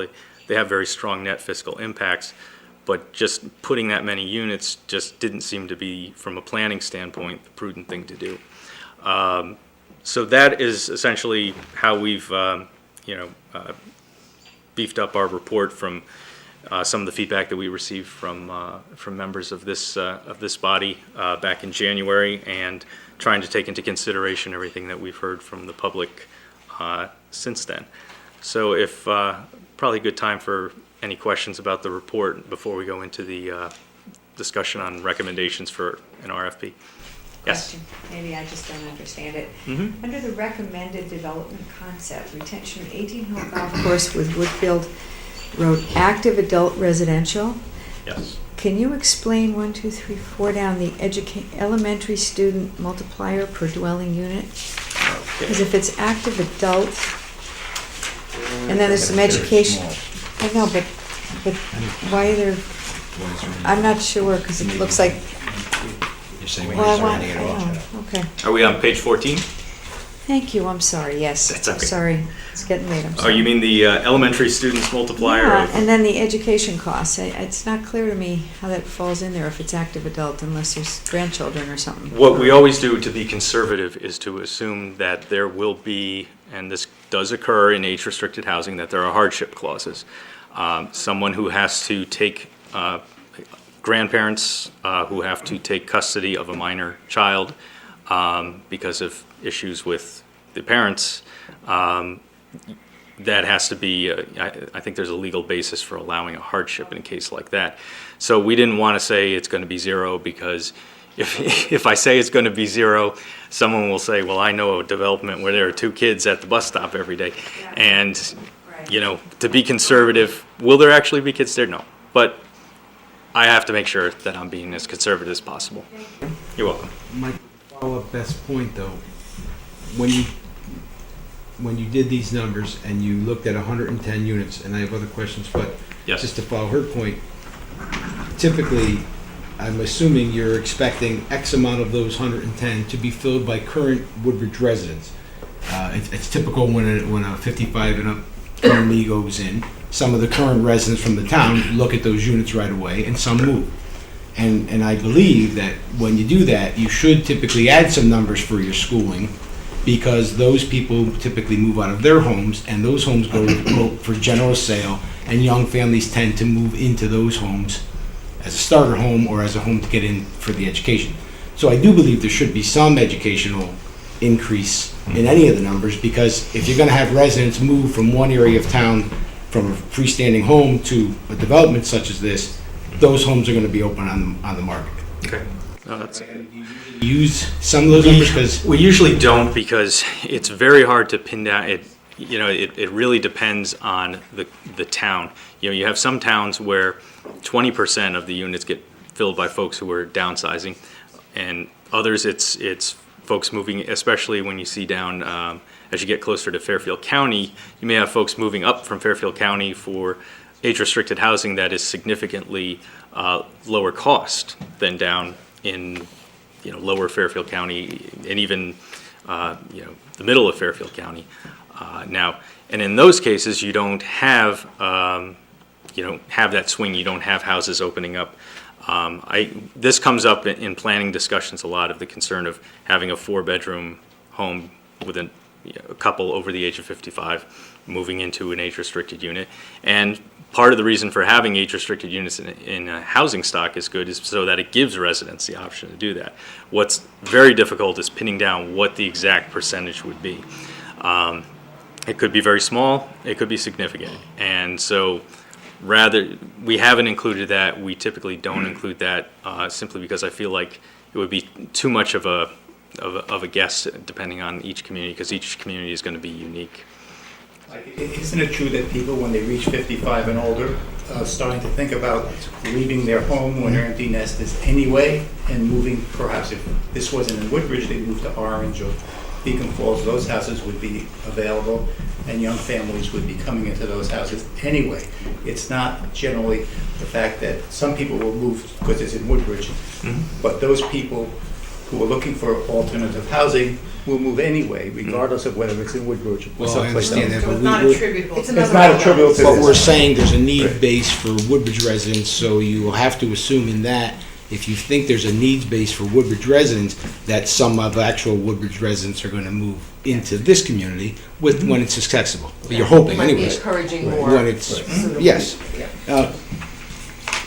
Speaker 11: they have very strong net fiscal impacts, but just putting that many units just didn't seem to be, from a planning standpoint, the prudent thing to do. So that is essentially how we've, beefed up our report from some of the feedback that we received from members of this body back in January, and trying to take into consideration everything that we've heard from the public since then. So if probably a good time for any questions about the report before we go into the discussion on recommendations for an RFP. Yes.
Speaker 12: Question. Maybe I just don't understand it.
Speaker 11: Mm-hmm.
Speaker 12: Under the recommended development concept, retention 18-hole golf course with Woodfield Road, active adult residential.
Speaker 11: Yes.
Speaker 12: Can you explain 1, 2, 3, 4 down the elementary student multiplier per dwelling unit? Because if it's active adult, and then there's some education. I know, but why are there? I'm not sure because it looks like. Well, okay.
Speaker 11: Are we on page 14?
Speaker 12: Thank you. I'm sorry. Yes.
Speaker 11: That's okay.
Speaker 12: Sorry. It's getting late. I'm
Speaker 11: Oh,
Speaker 12: sorry.
Speaker 11: you mean the elementary students multiplier?
Speaker 12: Yeah,
Speaker 11: of-
Speaker 12: and then the education costs. It's not clear to me how that falls in there if it's active adult, unless there's grandchildren or something.
Speaker 11: What we always do to be conservative is to assume that there will be, and this does occur in age-restricted housing, that there are hardship clauses. Someone who has to take, grandparents who have to take custody of a minor child because of issues with the parents, that has to be, I think there's a legal basis for allowing a hardship in a case like that. So we didn't want to say it's going to be 0, because if I say it's going to be 0, someone will say, well, I know a development where there are 2 kids at the bus stop every day. And, to be conservative, will there actually be kids there? No. But I have to make sure that I'm being as conservative as possible. You're welcome.
Speaker 5: My follow-up best point, though, when you did these numbers and you looked at 110 units, and I have other questions, but
Speaker 11: Yes.
Speaker 5: just to follow her point, typically, I'm assuming you're expecting X amount of those 110 to be filled by current Woodbridge residents. It's typical when a 55 and up community goes in. Some of the current residents from the town look at those units right away, and some move. And I believe that when you do that, you should typically add some numbers for your schooling, because those people typically move out of their homes, and those homes go for general sale, and young families tend to move into those homes as a starter home or as a home to get in for the education. So I do believe there should be some educational increase in any of the numbers, because if you're going to have residents move from one area of town from a freestanding home to a development such as this, those homes are going to be open on the market.
Speaker 11: Okay. No, that's
Speaker 5: Use some of those numbers because
Speaker 11: we usually don't, because it's very hard to pin down. It really depends on the town. You have some towns where 20% of the units get filled by folks who are downsizing, and others it's folks moving, especially when you see down as you get closer to Fairfield County, you may have folks moving up from Fairfield County for age-restricted housing that is significantly lower cost than down in lower Fairfield County, and even the middle of Fairfield County. Now, and in those cases, you don't have that swing. You don't have houses opening up. This comes up in planning discussions a lot, of the concern of having a 4-bedroom home with a couple over the age of 55 moving into an age-restricted unit. And part of the reason for having age-restricted units in a housing stock is good, is so that it gives residents the option to do that. What's very difficult is pinning down what the exact percentage would be. It could be very small, it could be significant. And so we haven't included that. We typically don't include that simply because I feel like it would be too much of a guess depending on each community, because each community is going to be unique.
Speaker 13: Isn't it true that people, when they reach 55 and older, starting to think about leaving their home when they're empty nesters anyway, and moving, perhaps if this wasn't in Woodbridge, they move to Orange or Beacon Falls, those houses would be available, and young families would be coming into those houses anyway. It's not generally the fact that some people will move because it's in Woodbridge, but those people who are looking for alternative housing will move anyway, regardless of whether it's in Woodbridge or
Speaker 5: Well, I
Speaker 13: someplace
Speaker 5: understand
Speaker 13: else.
Speaker 5: that, but
Speaker 1: It's not
Speaker 5: we,
Speaker 1: attributable.
Speaker 13: It's not attributable to
Speaker 5: but
Speaker 13: this.
Speaker 5: we're saying there's a need base for Woodbridge residents, so you will have to assume in that, if you think there's a needs base for Woodbridge residents, that some of actual Woodbridge residents are gonna move into this community with, when it's accessible. But you're hoping
Speaker 1: Might be
Speaker 5: anyways.
Speaker 1: encouraging more.
Speaker 5: When it's, yes.
Speaker 1: Oh,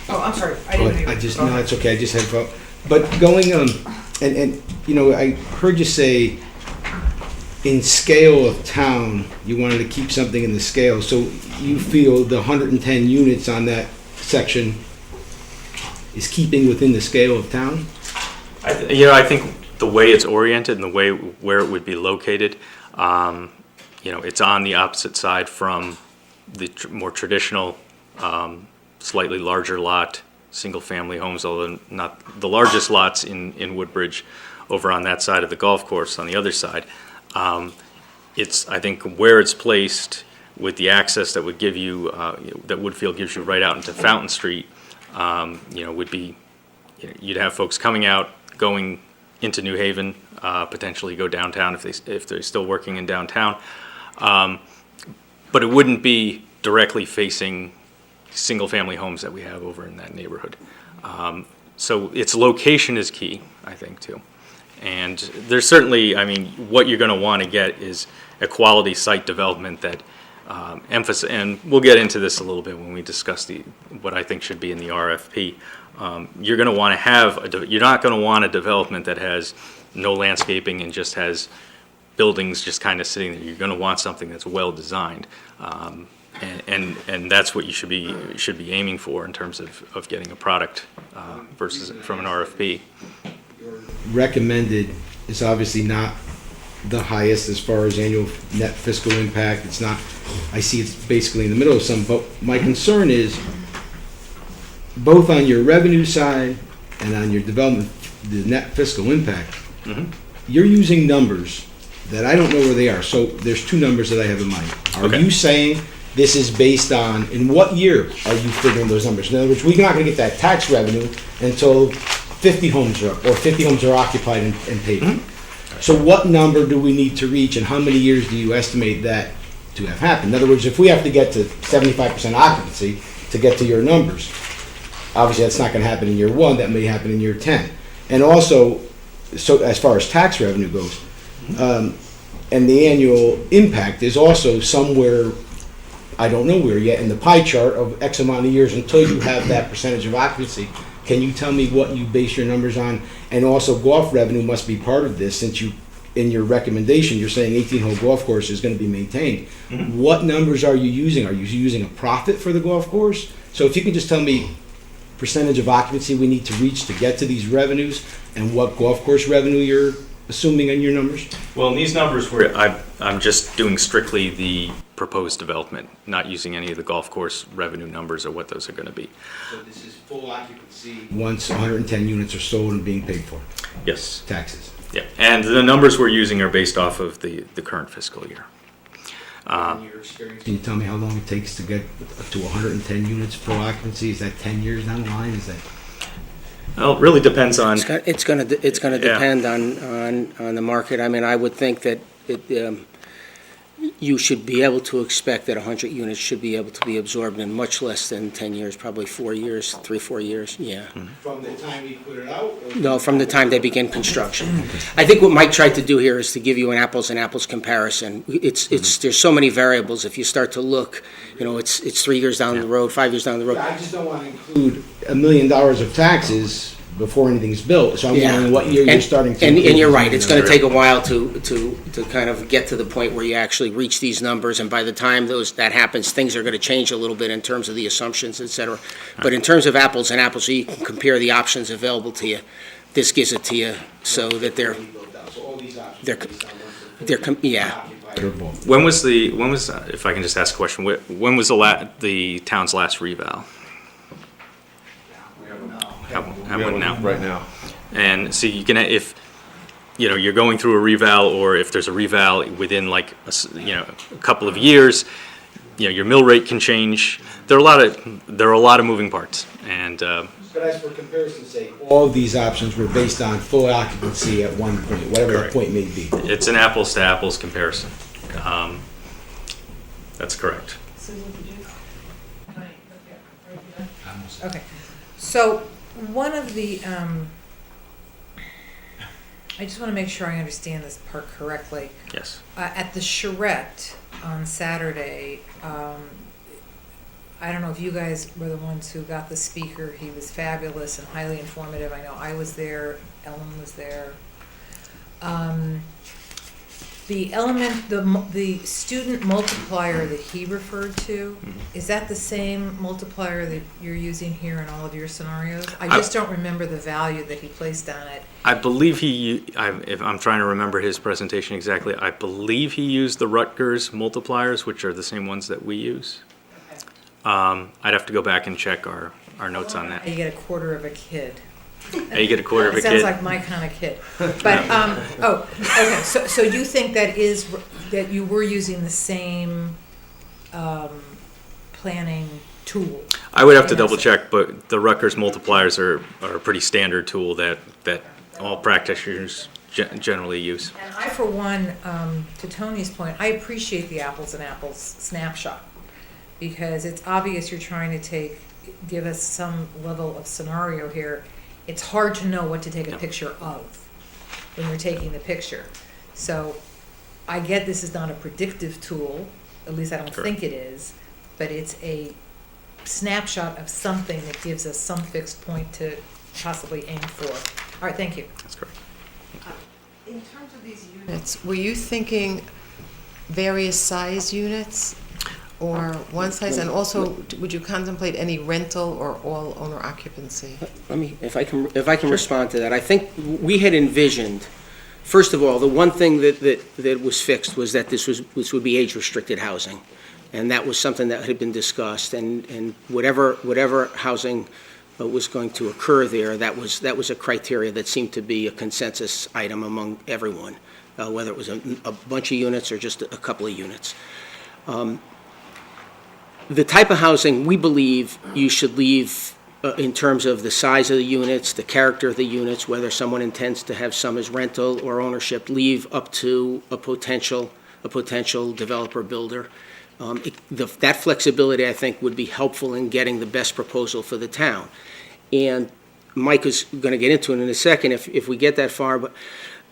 Speaker 1: I'm sorry, I didn't hear you.
Speaker 5: I just, no, it's okay, I just had thought. But going, and, you know, I heard you say, in scale of town, you wanted to keep something in the scale, so you feel the 110 units on that section is keeping within the scale of town?
Speaker 11: I think the way it's oriented and the way where it would be located, it's on the opposite side from the more traditional, slightly larger lot, single-family homes, although not the largest lots in Woodbridge, over on that side of the golf course, on the other side. It's, I think, where it's placed with the access that would give you, that Woodfield gives you right out into Fountain Street, would be, you'd have folks coming out, going into New Haven, potentially go downtown if they're still working in downtown. But it wouldn't be directly facing single-family homes that we have over in that neighborhood. So its location is key, I think, too. And there's certainly, what you're going to want to get is a quality site development that emphasis, and we'll get into this a little bit when we discuss what I think should be in the RFP. You're going to want to have, you're not going to want a development that has no landscaping and just has buildings just kind of sitting there. You're going to want something that's well designed. And that's what you should be aiming for in terms of getting a product versus from an RFP.
Speaker 5: Recommended is obviously not the highest as far as annual net fiscal impact. It's not, I see it's basically in the middle of some, but my concern is both on your revenue side and on your development, the net fiscal impact, you're using numbers that I don't know where they are. So there's two numbers that I have in mind. Are you saying this is based on, in what year are you figuring those numbers? In other words, we're not going to get that tax revenue until 50 homes are up, or 50 homes are occupied and paid. So what number do we need to reach, and how many years do you estimate that to have happened? In other words, if we have to get to 75% occupancy to get to your numbers, obviously that's not going to happen in year 1, that may happen in year 10. And also, so as far as tax revenue goes, and the annual impact is also somewhere, I don't know where yet, in the pie chart of X amount of years until you have that percentage of occupancy. Can you tell me what you base your numbers on? And also golf revenue must be part of this, since you, in your recommendation, you're saying 18-hole golf course is going to be maintained. What numbers are you using? Are you using a profit for the golf course? So if you can just tell me percentage of occupancy we need to reach to get to these revenues, and what golf course revenue you're assuming on your numbers?
Speaker 11: Well, in these numbers, I'm just doing strictly the proposed development, not using any of the golf course revenue numbers or what those are going to be.
Speaker 5: So this is full occupancy once 110 units are sold and being paid for?
Speaker 11: Yes.
Speaker 5: Taxes?
Speaker 11: Yeah, and the numbers we're using are based off of the current fiscal year.
Speaker 5: In your experience, can you tell me how long it takes to get to 110 units full occupancy? Is that 10 years down the line? Is that?
Speaker 11: Well, it really depends on.
Speaker 4: It's going to depend on the market. I would think that you should be able to expect that 100 units should be able to be absorbed in much less than 10 years, probably 4 years, 3-4 years, yeah.
Speaker 5: From the time we put it out?
Speaker 4: No, from the time they begin construction. I think what Mike tried to do here is to give you an apples and apples comparison. There's so many variables. If you start to look, it's 3 years down the road, 5 years down the road.
Speaker 5: I just don't want to include $1 million of taxes before anything's built, so I'm wondering what year you're starting to.
Speaker 4: And you're right, it's going to take a while to kind of get to the point where you actually reach these numbers, and by the time that happens, things are going to change a little bit in terms of the assumptions, et cetera. But in terms of apples and apples, so you can compare the options available to you, this gives it to you so that they're yeah.
Speaker 11: When was, if I can just ask a question, when was the town's last reval? Have one now.
Speaker 7: Right now.
Speaker 11: And see, you can, if you're going through a reval, or if there's a reval within like a couple of years, your mill rate can change. There are a lot of moving parts, and.
Speaker 5: But as for comparison's sake, all of these options were based on full occupancy at one point, whatever
Speaker 11: Correct.
Speaker 5: the point may be.
Speaker 11: It's an apples to apples comparison. That's correct.
Speaker 2: Okay, so one of the, I just want to make sure I understand this part correctly.
Speaker 11: Yes.
Speaker 2: At the charrette on Saturday, I don't know if you guys were the ones who got the speaker. He was fabulous and highly informative. I know I was there, Ellen was there. The student multiplier that he referred to, is that the same multiplier that you're using here in all of your scenarios? I just don't remember the value that he placed on it.
Speaker 11: I believe if I'm trying to remember his presentation exactly, I believe he used the Rutgers multipliers, which are the same ones that we use. I'd have to go back and check our notes on that.
Speaker 2: You get a quarter of a kid.
Speaker 11: You get a quarter of a
Speaker 2: It
Speaker 11: kid.
Speaker 2: sounds like my kind of kid. But, okay, so you think that you were using the same planning tool?
Speaker 11: I would have to double check, but the Rutgers multipliers are a pretty standard tool that all practitioners generally use.
Speaker 2: And I, for one, to Tony's point, I appreciate the apples and apples snapshot, because it's obvious you're trying to give us some level of scenario here. It's hard to know what to take a picture of when you're taking the picture. So I get this is not a predictive tool, at least I don't think it is, but it's a snapshot of something that gives us some fixed point to possibly aim for. All right, thank you.
Speaker 11: That's correct.
Speaker 1: In terms of these units, were you thinking various size units or one size? And also, would you contemplate any rental or all owner occupancy?
Speaker 14: Let me, if I can respond to that. I think we had envisioned, first of all, the one thing that was fixed was that this would be age-restricted housing. And that was something that had been discussed, and whatever housing was going to occur there, that was a criteria that seemed to be a consensus item among everyone, whether it was a bunch of units or just a couple of units. The type of housing we believe you should leave in terms of the size of the units, the character of the units, whether someone intends to have some as rental or ownership, leave up to a potential developer builder. That flexibility, I think, would be helpful in getting the best proposal for the town. And Mike is going to get into it in a second if we get that far, but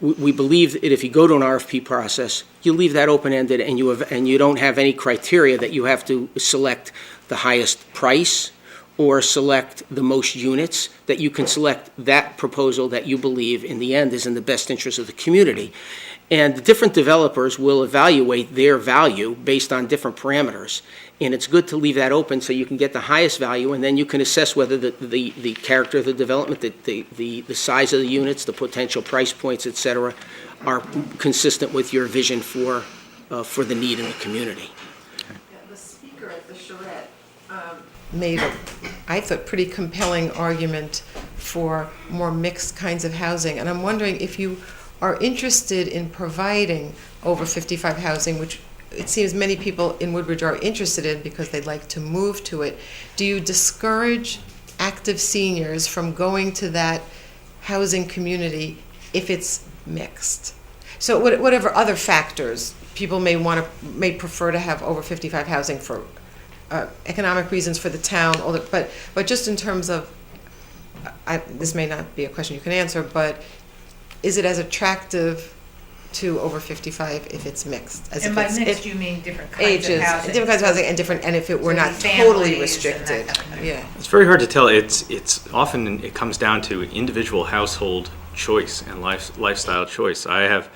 Speaker 14: we believe that if you go to an RFP process, you leave that open-ended and you don't have any criteria that you have to select the highest price or select the most units, that you can select that proposal that you believe in the end is in the best interest of the community. And the different developers will evaluate their value based on different parameters. And it's good to leave that open so you can get the highest value, and then you can assess whether the character of the development, the size of the units, the potential price points, et cetera, are consistent with your vision for the need in the community.
Speaker 1: The speaker at the charrette made I thought, pretty compelling argument for more mixed kinds of housing. And I'm wondering if you are interested in providing over 55 housing, which it seems many people in Woodbridge are interested in because they'd like to move to it. Do you discourage active seniors from going to that housing community if it's mixed? So whatever other factors, people may prefer to have over 55 housing for economic reasons for the town, but just in terms of, this may not be a question you can answer, but is it as attractive to over 55 if it's mixed?
Speaker 2: And by mixed, you mean different kinds
Speaker 1: ages,
Speaker 2: of housing?
Speaker 1: different kinds of housing, and if it were
Speaker 2: So
Speaker 1: not
Speaker 2: the
Speaker 1: totally
Speaker 2: families
Speaker 1: restricted.
Speaker 2: and that kind of thing.
Speaker 1: Yeah.
Speaker 11: It's very hard to tell. It's often, it comes down to individual household choice and lifestyle choice. I have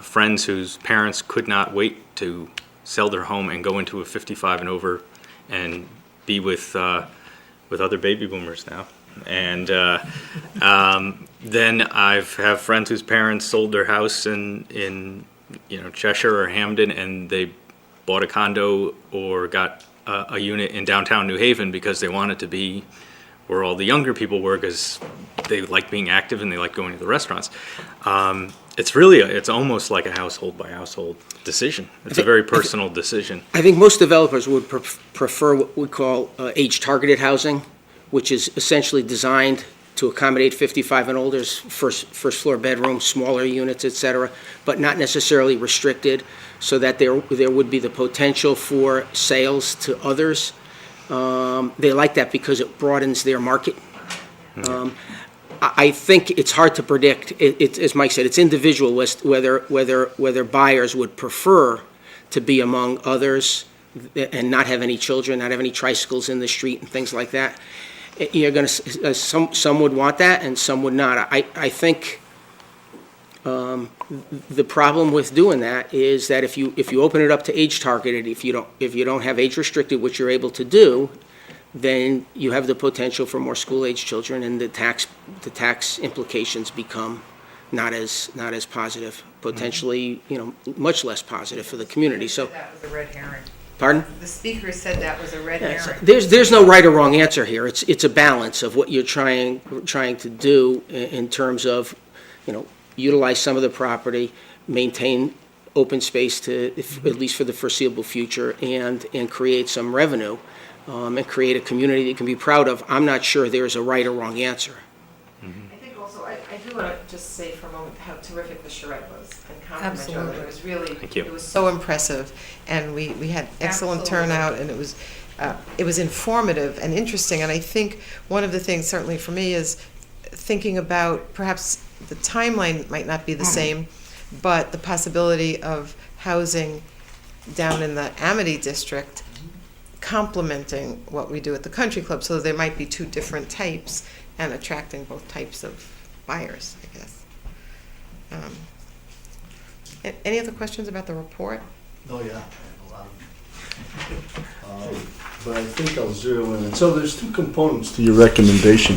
Speaker 11: friends whose parents could not wait to sell their home and go into a 55 and over and be with other baby boomers now. And then I have friends whose parents sold their house in Cheshire or Hamden, and they bought a condo or got a unit in downtown New Haven because they wanted to be where all the younger people were because they like being active and they like going to the restaurants. It's almost like a household by household decision. It's a very personal decision.
Speaker 14: I think most developers would prefer what we call age-targeted housing, which is essentially designed to accommodate 55 and older's first floor bedroom, smaller units, et cetera, but not necessarily restricted, so that there would be the potential for sales to others. They like that because it broadens their market. I think it's hard to predict. As Mike said, it's individual as to whether buyers would prefer to be among others and not have any children, not have any tricycles in the street and things like that. You're going to some would want that and some would not. I think the problem with doing that is that if you open it up to age targeted, if you don't have age restricted, which you're able to do, then you have the potential for more school-age children, and the tax implications become not as positive, potentially, much less positive for the community. So
Speaker 2: That was a red herring.
Speaker 14: Pardon?
Speaker 2: The speaker said that was a red herring.
Speaker 14: There's no right or wrong answer here. It's a balance of what you're trying to do in terms of, utilize some of the property, maintain open space at least for the foreseeable future, and create some revenue, and create a community that you can be proud of. I'm not sure there's a right or wrong answer.
Speaker 1: I think also, I do want to just say for a moment how terrific the charrette was and compliment you on it. It was really,
Speaker 11: Thank you.
Speaker 1: it was so impressive, and we had excellent turnout, and it was informative and interesting. And I think one of the things, certainly for me, is thinking about perhaps the timeline might not be the same, but the possibility of housing down in the Amity district complementing what we do at the country club, so there might be two different types and attracting both types of buyers, I guess. Any other questions about the report?
Speaker 6: Oh, yeah. But I think I'll zero in. So there's two components to your recommendation.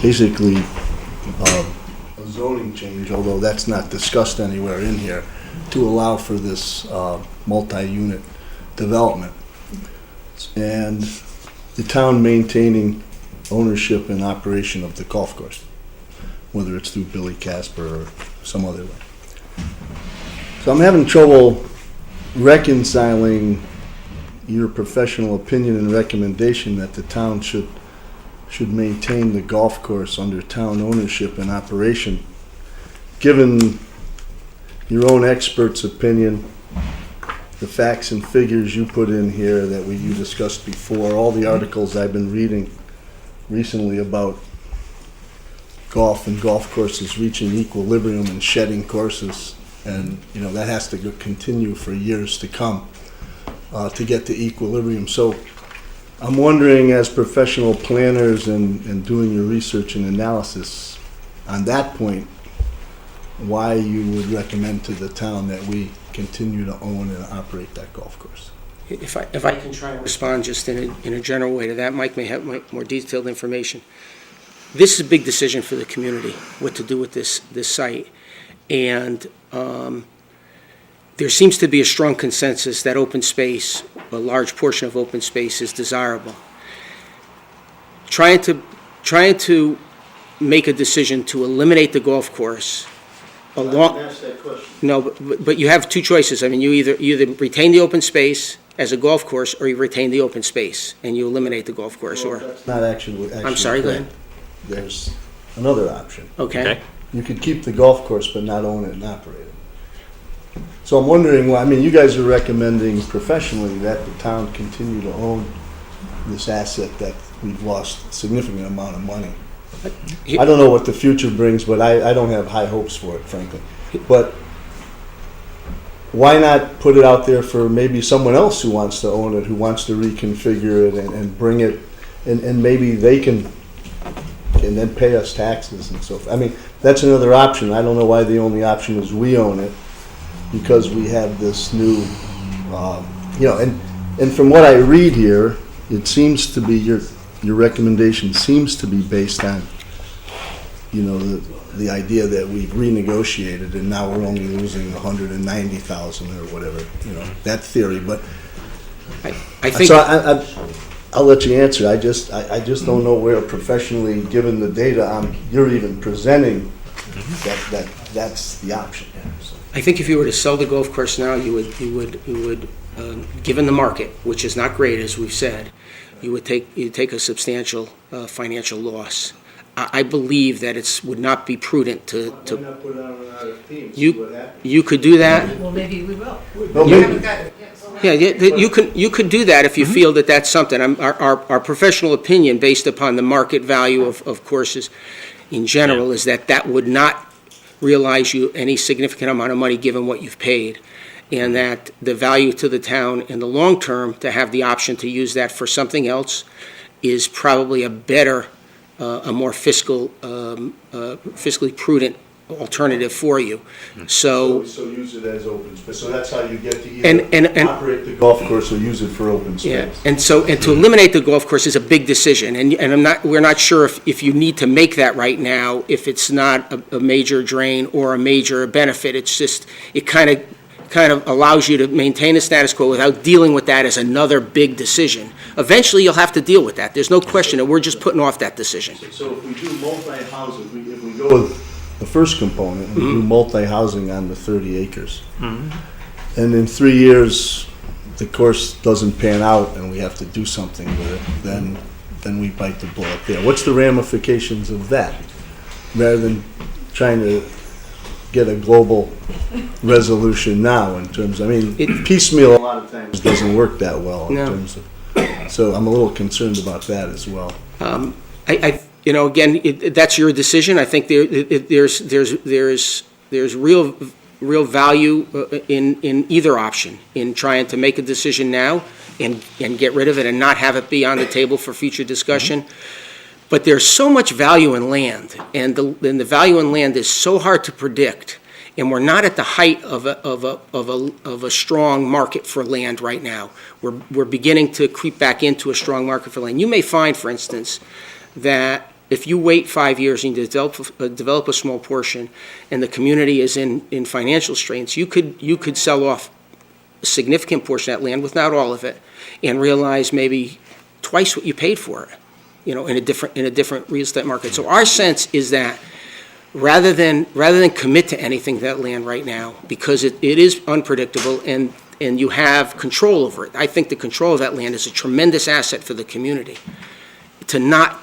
Speaker 6: Basically, a zoning change, although that's not discussed anywhere in here, to allow for this multi-unit development. And the town maintaining ownership and operation of the golf course, whether it's through Billy Casper or some other way. So I'm having trouble reconciling your professional opinion and recommendation that the town should maintain the golf course under town ownership and operation, given your own expert's opinion, the facts and figures you put in here that you discussed before, all the articles I've been reading recently about golf and golf courses reaching equilibrium and shedding courses, and that has to continue for years to come to get to equilibrium. So I'm wondering, as professional planners and doing your research and analysis on that point, why you would recommend to the town that we continue to own and operate that golf course.
Speaker 14: If I can try and respond just in a general way to that, Mike may have more detailed information. This is a big decision for the community, what to do with this site. And there seems to be a strong consensus that open space, a large portion of open space, is desirable. Trying to make a decision to eliminate the golf course along.
Speaker 6: Ask that question.
Speaker 14: No, but you have two choices. I mean, you either retain the open space as a golf course, or you retain the open space and you eliminate the golf course.
Speaker 6: Well, that's not actually
Speaker 14: I'm sorry, go ahead.
Speaker 6: There's another option.
Speaker 14: Okay.
Speaker 6: You could keep the golf course but not own it and operate it. So I'm wondering, you guys are recommending professionally that the town continue to own this asset that we've lost a significant amount of money. I don't know what the future brings, but I don't have high hopes for it, frankly. But why not put it out there for maybe someone else who wants to own it, who wants to reconfigure it and bring it, and maybe they can then pay us taxes and so forth. That's another option. I don't know why the only option is we own it, because we have this new, and from what I read here, it seems to be your recommendation seems to be based on, the idea that we've renegotiated and now we're only losing $190,000 or whatever, that theory. But
Speaker 14: I think
Speaker 6: so I'll let you answer. I just don't know where professionally, given the data, you're even presenting that's the option. So.
Speaker 14: I think if you were to sell the golf course now, you would, given the market, which is not great, as we've said, you'd take a substantial financial loss. I believe that it would not be prudent to.
Speaker 6: Why not put it on an RFP and see what happens?
Speaker 14: You could do that.
Speaker 2: Well, maybe we will.
Speaker 6: No,
Speaker 2: We
Speaker 6: maybe.
Speaker 2: haven't got it yet, so-
Speaker 14: Yeah, you could do that if you feel that that's something. Our professional opinion, based upon the market value of courses in general, is that would not realize you any significant amount of money given what you've paid, and that the value to the town in the long term to have the option to use that for something else is probably a better, a more fiscally prudent alternative for you. So
Speaker 6: use it as open space. So that's how you get to
Speaker 14: And-
Speaker 6: operate the golf course or use it for open space.
Speaker 14: yeah, and to eliminate the golf course is a big decision, and we're not sure if you need to make that right now, if it's not a major drain or a major benefit. It's just, it kind of allows you to maintain the status quo without dealing with that as another big decision. Eventually, you'll have to deal with that. There's no question that we're just putting off that decision.
Speaker 6: So if we do multi-housing, if we go with the first component, we do multi-housing on the 30 acres. And in 3 years, the course doesn't pan out and we have to do something with it, then we bite the bullet there. What's the ramifications of that? Rather than trying to get a global resolution now in terms, piecemeal a lot of times doesn't work that well in
Speaker 14: No.
Speaker 6: terms of, so I'm a little concerned about that as well.
Speaker 14: Again, that's your decision. I think there's real value in either option, in trying to make a decision now and get rid of it and not have it be on the table for future discussion. But there's so much value in land, and the value in land is so hard to predict, and we're not at the height of a strong market for land right now. We're beginning to creep back into a strong market for land. You may find, for instance, that if you wait 5 years and you develop a small portion, and the community is in financial strains, you could sell off a significant portion of that land, without all of it, and realize maybe twice what you paid for it, in a different real estate market. So our sense is that rather than commit to anything to that land right now, because it is unpredictable and you have control over it, I think the control of that land is a tremendous asset for the community. To not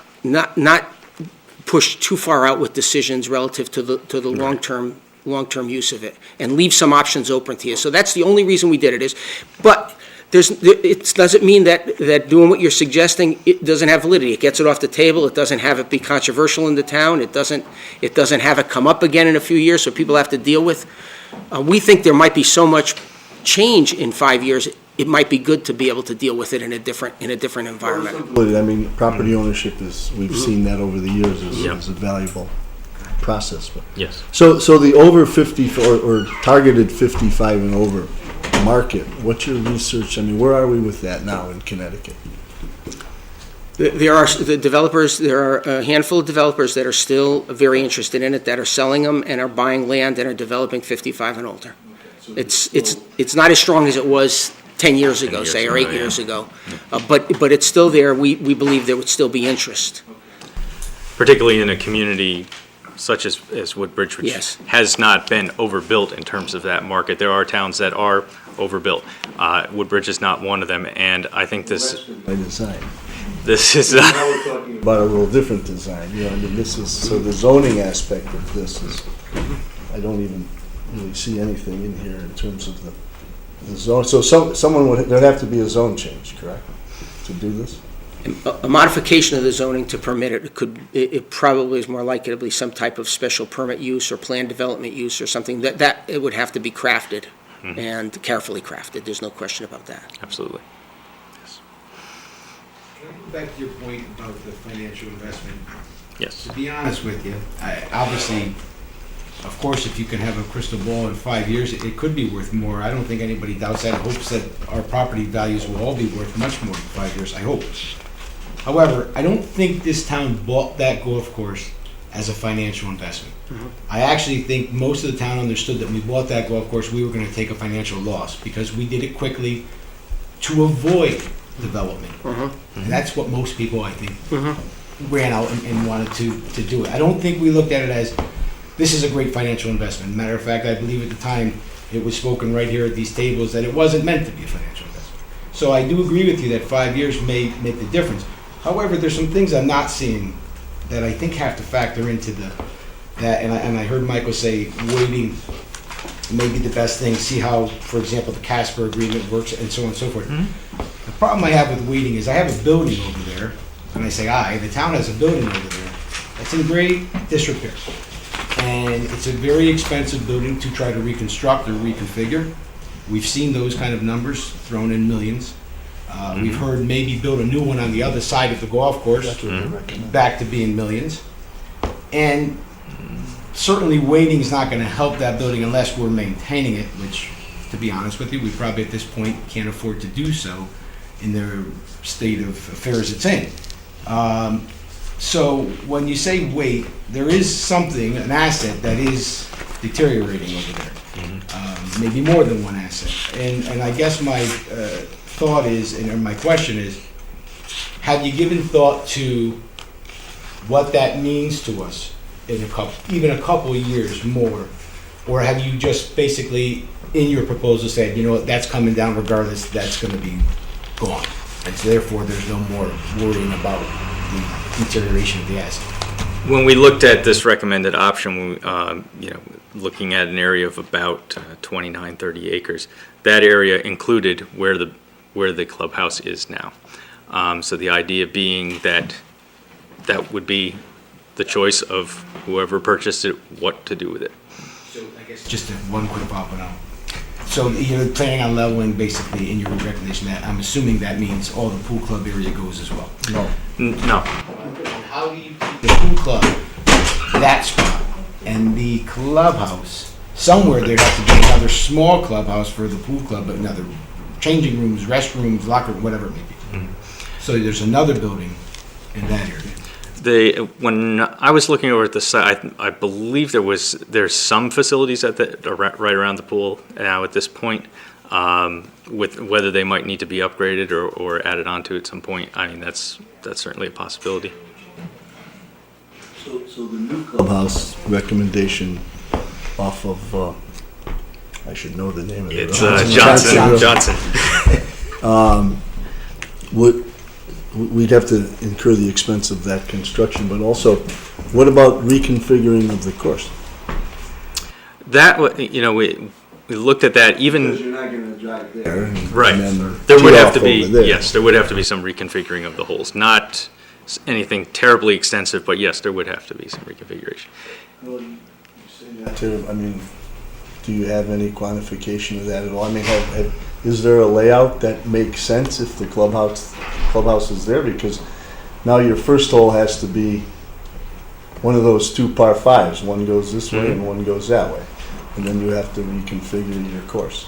Speaker 14: push too far out with decisions relative to the long-term use of it, and leave some options open to you. So that's the only reason we did it. But it doesn't mean that doing what you're suggesting, it doesn't have validity. It gets it off the table. It doesn't have it be controversial in the town. It doesn't have it come up again in a few years so people have to deal with. We think there might be so much change in 5 years. It might be good to be able to deal with it in a different environment.
Speaker 6: Property ownership we've seen that over the years is a valuable process. But.
Speaker 11: Yes.
Speaker 6: So the over 50 or targeted 55 and over market, what's your research? Where are we with that now in Connecticut?
Speaker 14: There are a handful of developers that are still very interested in it, that are selling them and are buying land and are developing 55 and older. It's not as strong as it was 10 years ago, say, or 8 years ago. But it's still there. We believe there would still be interest.
Speaker 11: Particularly in a community such as Woodbridge, which
Speaker 14: Yes.
Speaker 11: has not been overbuilt in terms of that market. There are towns that are overbuilt. Woodbridge is not one of them, and I think
Speaker 6: By design.
Speaker 11: this is...
Speaker 6: Now we're talking about a little different design. So the zoning aspect of this is, I don't even really see anything in here in terms of the zone. So there'd have to be a zone change, correct, to do this?
Speaker 14: A modification of the zoning to permit it it probably is more likely to be some type of special permit use or planned development use or something that it would have to be crafted and carefully crafted. There's no question about that.
Speaker 11: Absolutely.
Speaker 5: Back to your point about the financial investment.
Speaker 11: Yes.
Speaker 5: To be honest with you, obviously, of course, if you can have a crystal ball in 5 years, it could be worth more. I don't think anybody doubts that. Hopes that our property values will all be worth much more in 5 years, I hope. However, I don't think this town bought that golf course as a financial investment. I actually think most of the town understood that when we bought that golf course, we were going to take a financial loss because we did it quickly to avoid development. And that's what most people, I think, ran out and wanted to do it. I don't think we looked at it as, this is a great financial investment. Matter of fact, I believe at the time, it was spoken right here at these tables that it wasn't meant to be a financial investment. So I do agree with you that 5 years may make the difference. However, there's some things I'm not seeing that I think have to factor into that, and I heard Michael say waiting may be the best thing, see how, for example, the Casper agreement works and so on and so forth. The problem I have with waiting is I have a building over there, and I say the town has a building over there that's in great disrepair. And it's a very expensive building to try to reconstruct or reconfigure. We've seen those kind of numbers thrown in millions. We've heard maybe build a new one on the other side of the golf course, back to being millions. And certainly waiting is not going to help that building unless we're maintaining it, which, to be honest with you, we probably at this point can't afford to do so in the state of affairs it's in. So when you say wait, there is something, an asset that is deteriorating over there. Maybe more than one asset. And I guess my thought is, and my question is, have you given thought to what that means to us in even a couple of years more? Or have you just basically, in your proposal, said, you know what, that's coming down regardless, that's going to be gone? And so therefore, there's no more worrying about the deterioration of the asset.
Speaker 11: When we looked at this recommended option, looking at an area of about 29, 30 acres, that area included where the clubhouse is now. So the idea being that would be the choice of whoever purchased it, what to do with it.
Speaker 5: So I guess just one quick follow-up now. So you're planning on leveling basically in your recognition that, I'm assuming that means all the pool club area goes as well?
Speaker 6: No.
Speaker 11: No.
Speaker 5: How do you keep the pool club, that spot, and the clubhouse? Somewhere there'd have to be another small clubhouse for the pool club, but another changing rooms, restrooms, locker room, whatever it may be. So there's another building in that area.
Speaker 11: When I was looking over at the site, I believe there's some facilities right around the pool now at this point. With whether they might need to be upgraded or added onto at some point, I mean that's certainly a possibility.
Speaker 6: So the new clubhouse recommendation off of, I should know the name of it.
Speaker 11: It's Johnson.
Speaker 6: We'd have to incur the expense of that construction, but also, what about reconfiguring of the course?
Speaker 11: That, we looked at that even.
Speaker 6: Because you're not going to drive there.
Speaker 11: Right.
Speaker 6: And
Speaker 11: There would have to be, yes, there would have to be some reconfiguring of the holes. Not anything terribly extensive, but yes, there would have to be some reconfiguration.
Speaker 6: Well, you say that too. I mean, do you have any quantification of that at all? I mean, is there a layout that makes sense if the clubhouse is there? Because now your first hole has to be one of those two par fives. One goes this way and one goes that way. And then you have to reconfigure your course.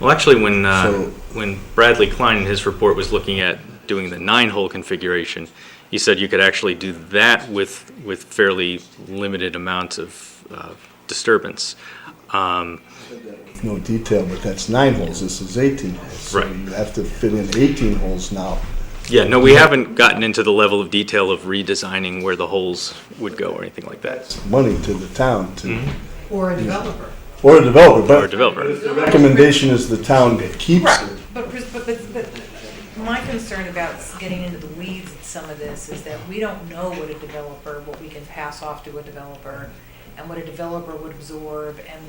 Speaker 11: Well, actually, when Bradley Klein in his report was looking at doing the 9-hole configuration, he said you could actually do that with fairly limited amounts of disturbance.
Speaker 6: No detail, but that's 9 holes. This is 18 holes. So
Speaker 11: right.
Speaker 6: You have to fit in 18 holes now.
Speaker 11: Yeah, no, we haven't gotten into the level of detail of redesigning where the holes would go or anything like that.
Speaker 6: It's money to the town to.
Speaker 1: Or a developer.
Speaker 6: Or a developer, but
Speaker 11: Or a developer.
Speaker 6: if the recommendation is the town that keeps it.
Speaker 2: But my concern about getting into the weeds in some of this is that we don't know what we can pass off to a developer, and what a developer would absorb, and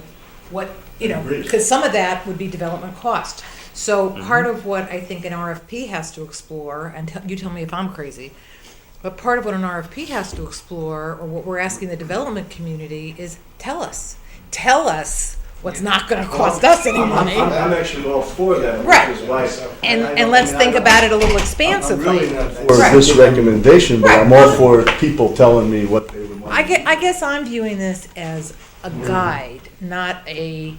Speaker 2: what, because some of that would be development cost. So part of what I think an RFP has to explore, and you tell me if I'm crazy, but part of what an RFP has to explore, or what we're asking the development community, is tell us what's not going to cost us any money.
Speaker 6: I'm actually all for that.
Speaker 2: Right.
Speaker 6: Which is why
Speaker 2: And let's think about it a little expansively.
Speaker 6: I'm really not for this recommendation, but I'm all for people telling me what they would want.
Speaker 2: I guess I'm viewing this as a guide, not a,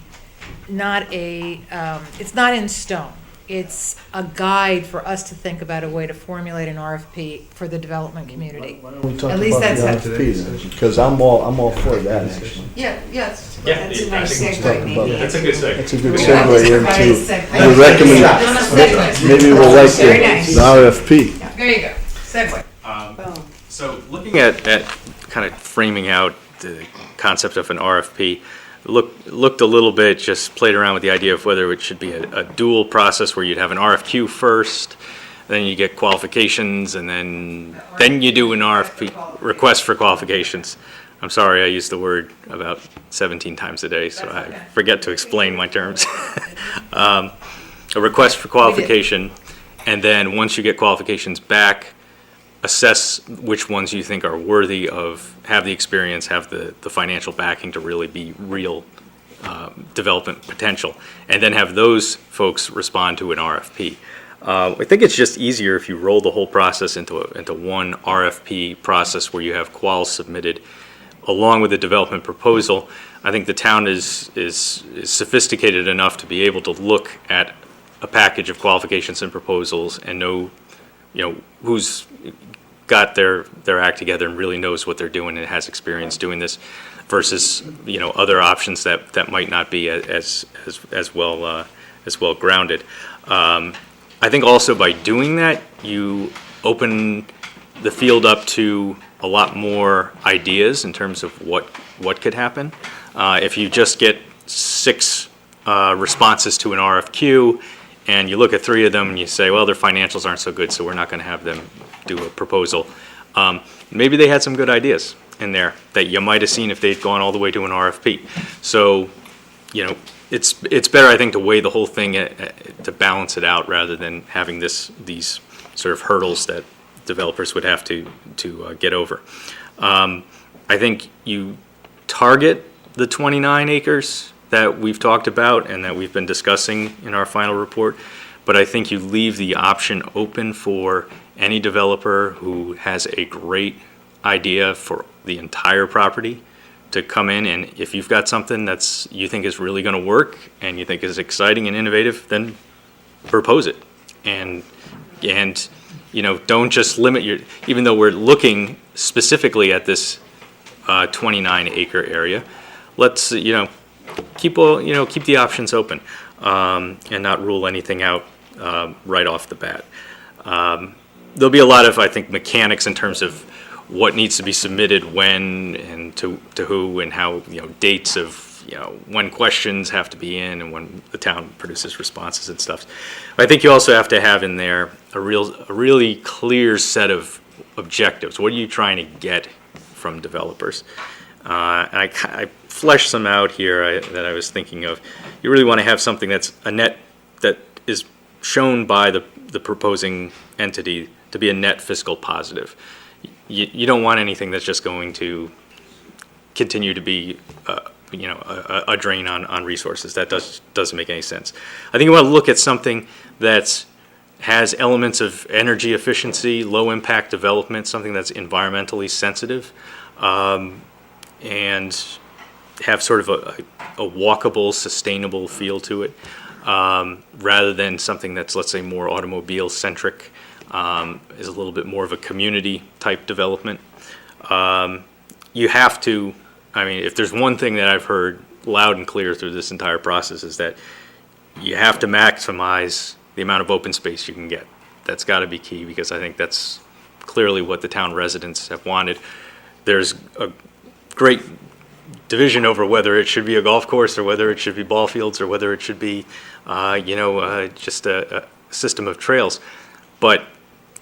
Speaker 2: it's not in stone. it's a guide for us to think about a way to formulate an RFP for the development community.
Speaker 6: We talked
Speaker 2: At least
Speaker 6: about the
Speaker 2: that's how-
Speaker 6: RFP then, because I'm all for that, actually.
Speaker 1: Yeah, yes.
Speaker 12: That's a nice segue, maybe.
Speaker 11: That's a good segue.
Speaker 6: That's a good
Speaker 2: Yeah,
Speaker 6: segue
Speaker 2: just provide a
Speaker 6: into
Speaker 2: segue.
Speaker 6: the recommend, maybe we'll write
Speaker 2: Very nice.
Speaker 6: the RFP.
Speaker 2: There you go, segue.
Speaker 11: So looking at kind of framing out the concept of an RFP, looked a little bit, just played around with the idea of whether it should be a dual process where you'd have an RFQ first, then you get qualifications, and then you do an RFP, request for qualifications. I'm sorry, I use the word about 17 times a day, so I forget to explain my terms. A request for qualification, and then once you get qualifications back, assess which ones you think are worthy of, have the experience, have the financial backing to really be real development potential, and then have those folks respond to an RFP. I think it's just easier if you roll the whole process into one RFP process where you have quals submitted along with the development proposal. I think the town is sophisticated enough to be able to look at a package of qualifications and proposals and know, who's got their act together and really knows what they're doing and has experience doing this, versus other options that might not be as well grounded. I think also by doing that, you open the field up to a lot more ideas in terms of what could happen. If you just get 6 responses to an RFQ, and you look at 3 of them and you say, well, their financials aren't so good, so we're not going to have them do a proposal. Maybe they had some good ideas in there that you might have seen if they'd gone all the way to an RFP. So, it's better, I think, to weigh the whole thing to balance it out rather than having these sort of hurdles that developers would have to get over. I think you target the 29 acres that we've talked about and that we've been discussing in our final report, but I think you leave the option open for any developer who has a great idea for the entire property to come in, and if you've got something that's you think is really going to work and you think is exciting and innovative, then propose it. And don't just limit even though we're looking specifically at this 29 acre area, let's keep the options open and not rule anything out right off the bat. There'll be a lot of, I think, mechanics in terms of what needs to be submitted when and to who and how, dates of, when questions have to be in and when the town produces responses and stuff. I think you also have to have in there a really clear set of objectives. What are you trying to get from developers? And I fleshed some out here that I was thinking of. You really want to have something that's a net that is shown by the proposing entity to be a net fiscal positive. You don't want anything that's just going to continue to be a drain on resources. That doesn't make any sense. I think you want to look at something that has elements of energy efficiency, low impact development, something that's environmentally sensitive, and have sort of a walkable, sustainable feel to it, rather than something that's, let's say, more automobile centric, is a little bit more of a community type development. You have to, if there's one thing that I've heard loud and clear through this entire process, is that you have to maximize the amount of open space you can get. That's got to be key, because I think that's clearly what the town residents have wanted. There's a great division over whether it should be a golf course or whether it should be ball fields or whether it should be, just a system of trails. But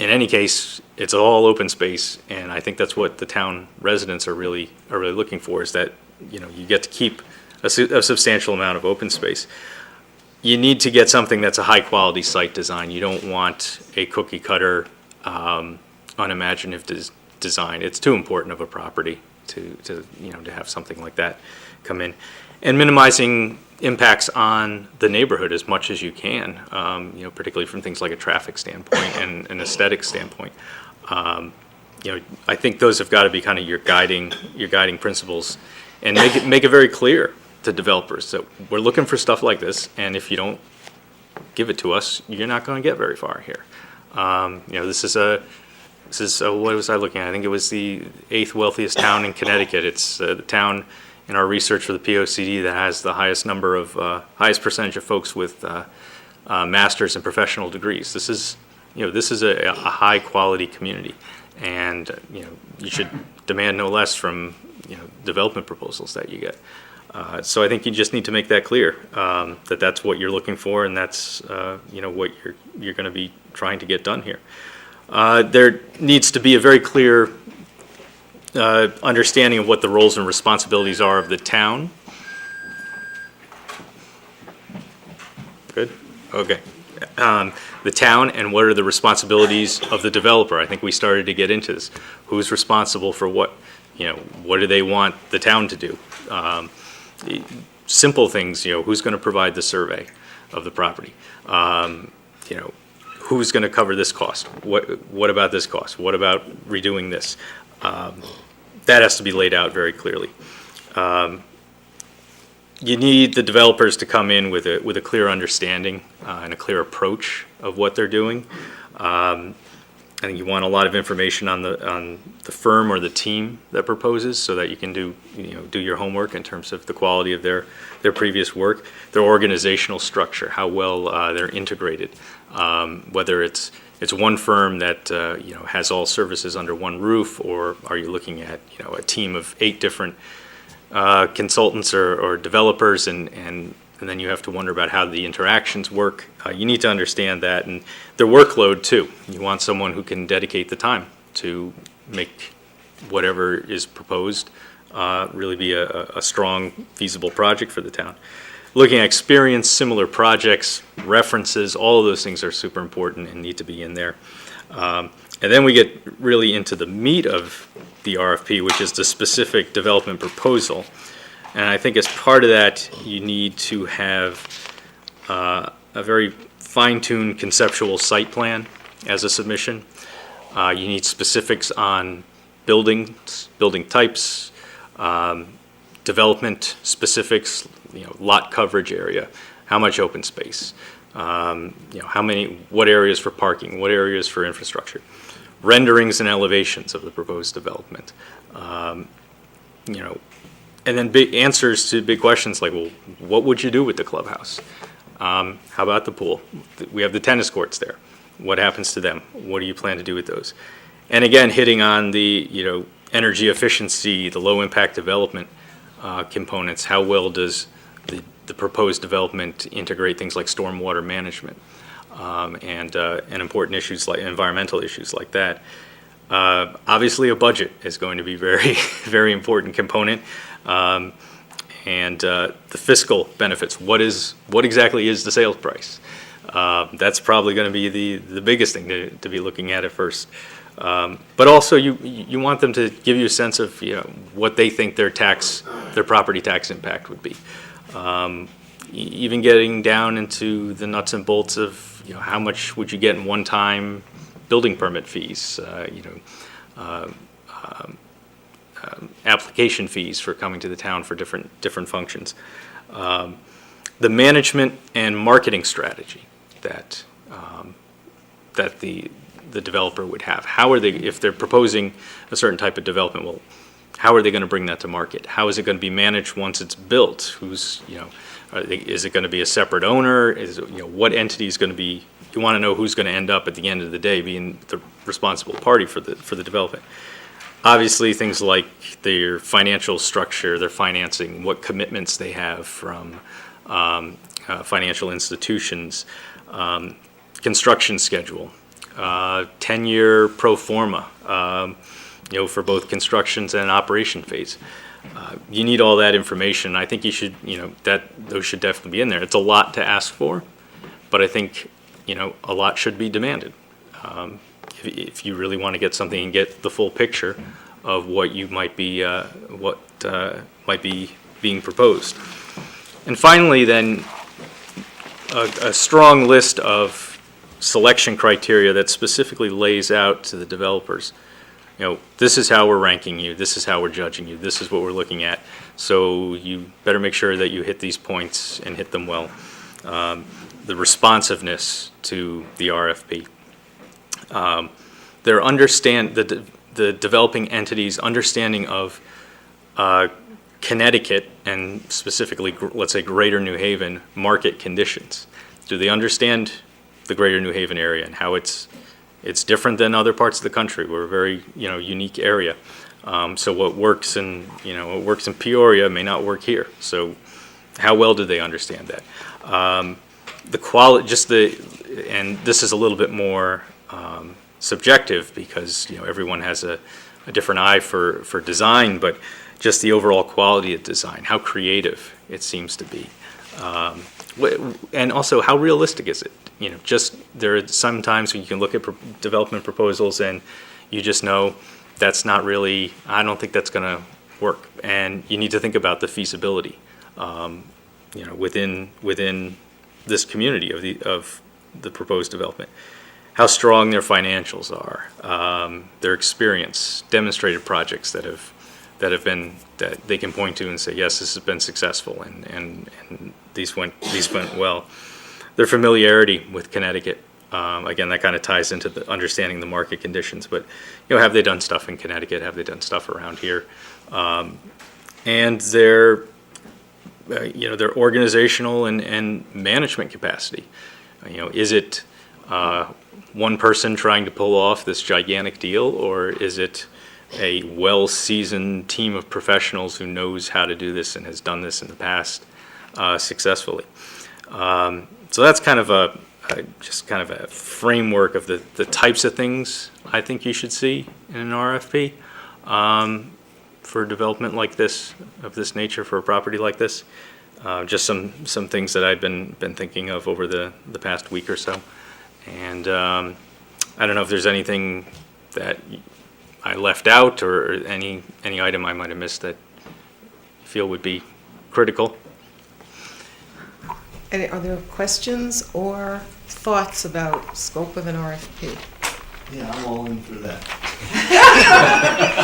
Speaker 11: in any case, it's all open space, and I think that's what the town residents are really looking for, is that, you get to keep a substantial amount of open space. You need to get something that's a high-quality site design. You don't want a cookie-cutter, unimaginative design. It's too important of a property to have something like that come in. And minimizing impacts on the neighborhood as much as you can, particularly from things like a traffic standpoint and an aesthetic standpoint. I think those have got to be kind of your guiding principles, and make it very clear to developers that we're looking for stuff like this, and if you don't give it to us, you're not going to get very far here. This is what was I looking at? I think it was the 8th wealthiest town in Connecticut. It's the town in our research for the POCD that has the highest number of, highest percentage of folks with masters and professional degrees. This is a high quality community, and you should demand no less from development proposals that you get. So I think you just need to make that clear, that that's what you're looking for, and that's what you're going to be trying to get done here. There needs to be a very clear understanding of what the roles and responsibilities are of the town. Good? Okay. The town, and what are the responsibilities of the developer? I think we started to get into this. Who's responsible for what? What do they want the town to do? Simple things, who's going to provide the survey of the property? Who's going to cover this cost? What about this cost? What about redoing this? That has to be laid out very clearly. You need the developers to come in with a clear understanding and a clear approach of what they're doing. I think you want a lot of information on the firm or the team that proposes, so that you can do your homework in terms of the quality of their previous work, their organizational structure, how well they're integrated, whether it's one firm that has all services under one roof, or are you looking at a team of 8 different consultants or developers, and then you have to wonder about how the interactions work. You need to understand that, and their workload too. You want someone who can dedicate the time to make whatever is proposed really be a strong, feasible project for the town. Looking at experience, similar projects, references, all of those things are super important and need to be in there. And then we get really into the meat of the RFP, which is the specific development proposal. And I think as part of that, you need to have a very fine-tuned conceptual site plan as a submission. You need specifics on buildings, building types, development specifics, lot coverage area, how much open space, what areas for parking, what areas for infrastructure, renderings and elevations of the proposed development, and then big answers to big questions like, well, what would you do with the clubhouse? How about the pool? We have the tennis courts there. What happens to them? What do you plan to do with those? And again, hitting on the energy efficiency, the low impact development components. How well does the proposed development integrate things like stormwater management and important issues like environmental issues like that? Obviously, a budget is going to be very, very important component. And the fiscal benefits. What exactly is the sales price? That's probably going to be the biggest thing to be looking at first. But also, you want them to give you a sense of what they think their property tax impact would be. Even getting down into the nuts and bolts of how much would you get in one-time building permit fees. Application fees for coming to the town for different functions. The management and marketing strategy that the developer would have. How are they, if they're proposing a certain type of development, well, how are they going to bring that to market? How is it going to be managed once it's built? Is it going to be a separate owner? What entity is going to be? You want to know who's going to end up at the end of the day being the responsible party for the development. Obviously, things like their financial structure, their financing, what commitments they have from financial institutions, construction schedule, 10-year pro forma, for both constructions and operation phase. You need all that information. I think you should, those should definitely be in there. It's a lot to ask for, but I think, a lot should be demanded. If you really want to get something and get the full picture of what you might be, might be being proposed. And finally, then, a strong list of selection criteria that specifically lays out to the developers. This is how we're ranking you. This is how we're judging you. This is what we're looking at. So you better make sure that you hit these points and hit them well. the responsiveness to the RFP. The developing entities' understanding of Connecticut and specifically, let's say, Greater New Haven market conditions. Do they understand the Greater New Haven area and how it's different than other parts of the country? We're a very, unique area. So what works in Peoria may not work here. So how well do they understand that? The quality, and this is a little bit more subjective because everyone has a different eye for design, but just the overall quality of design, how creative it seems to be, and also how realistic is it? There are some times when you can look at development proposals and you just know that's not really. I don't think that's going to work, and you need to think about the feasibility, within this community of the proposed development. How strong their financials are, their experience, demonstrated projects that they can point to and say, yes, this has been successful, and these went well. Their familiarity with Connecticut, again, that kind of ties into the understanding the market conditions. But have they done stuff in Connecticut? Have they done stuff around here? And their organizational and management capacity. Is it one person trying to pull off this gigantic deal, or is it a well-seasoned team of professionals who knows how to do this and has done this in the past successfully? So that's kind of a framework of the types of things I think you should see in an RFP for development like this, of this nature, for a property like this. Just some things that I've been thinking of over the past week or so. And I don't know if there's anything that I left out or any item I might have missed that you feel would be critical.
Speaker 1: Are there questions or thoughts about scope of an RFP?
Speaker 6: Yeah, I'm all in for that.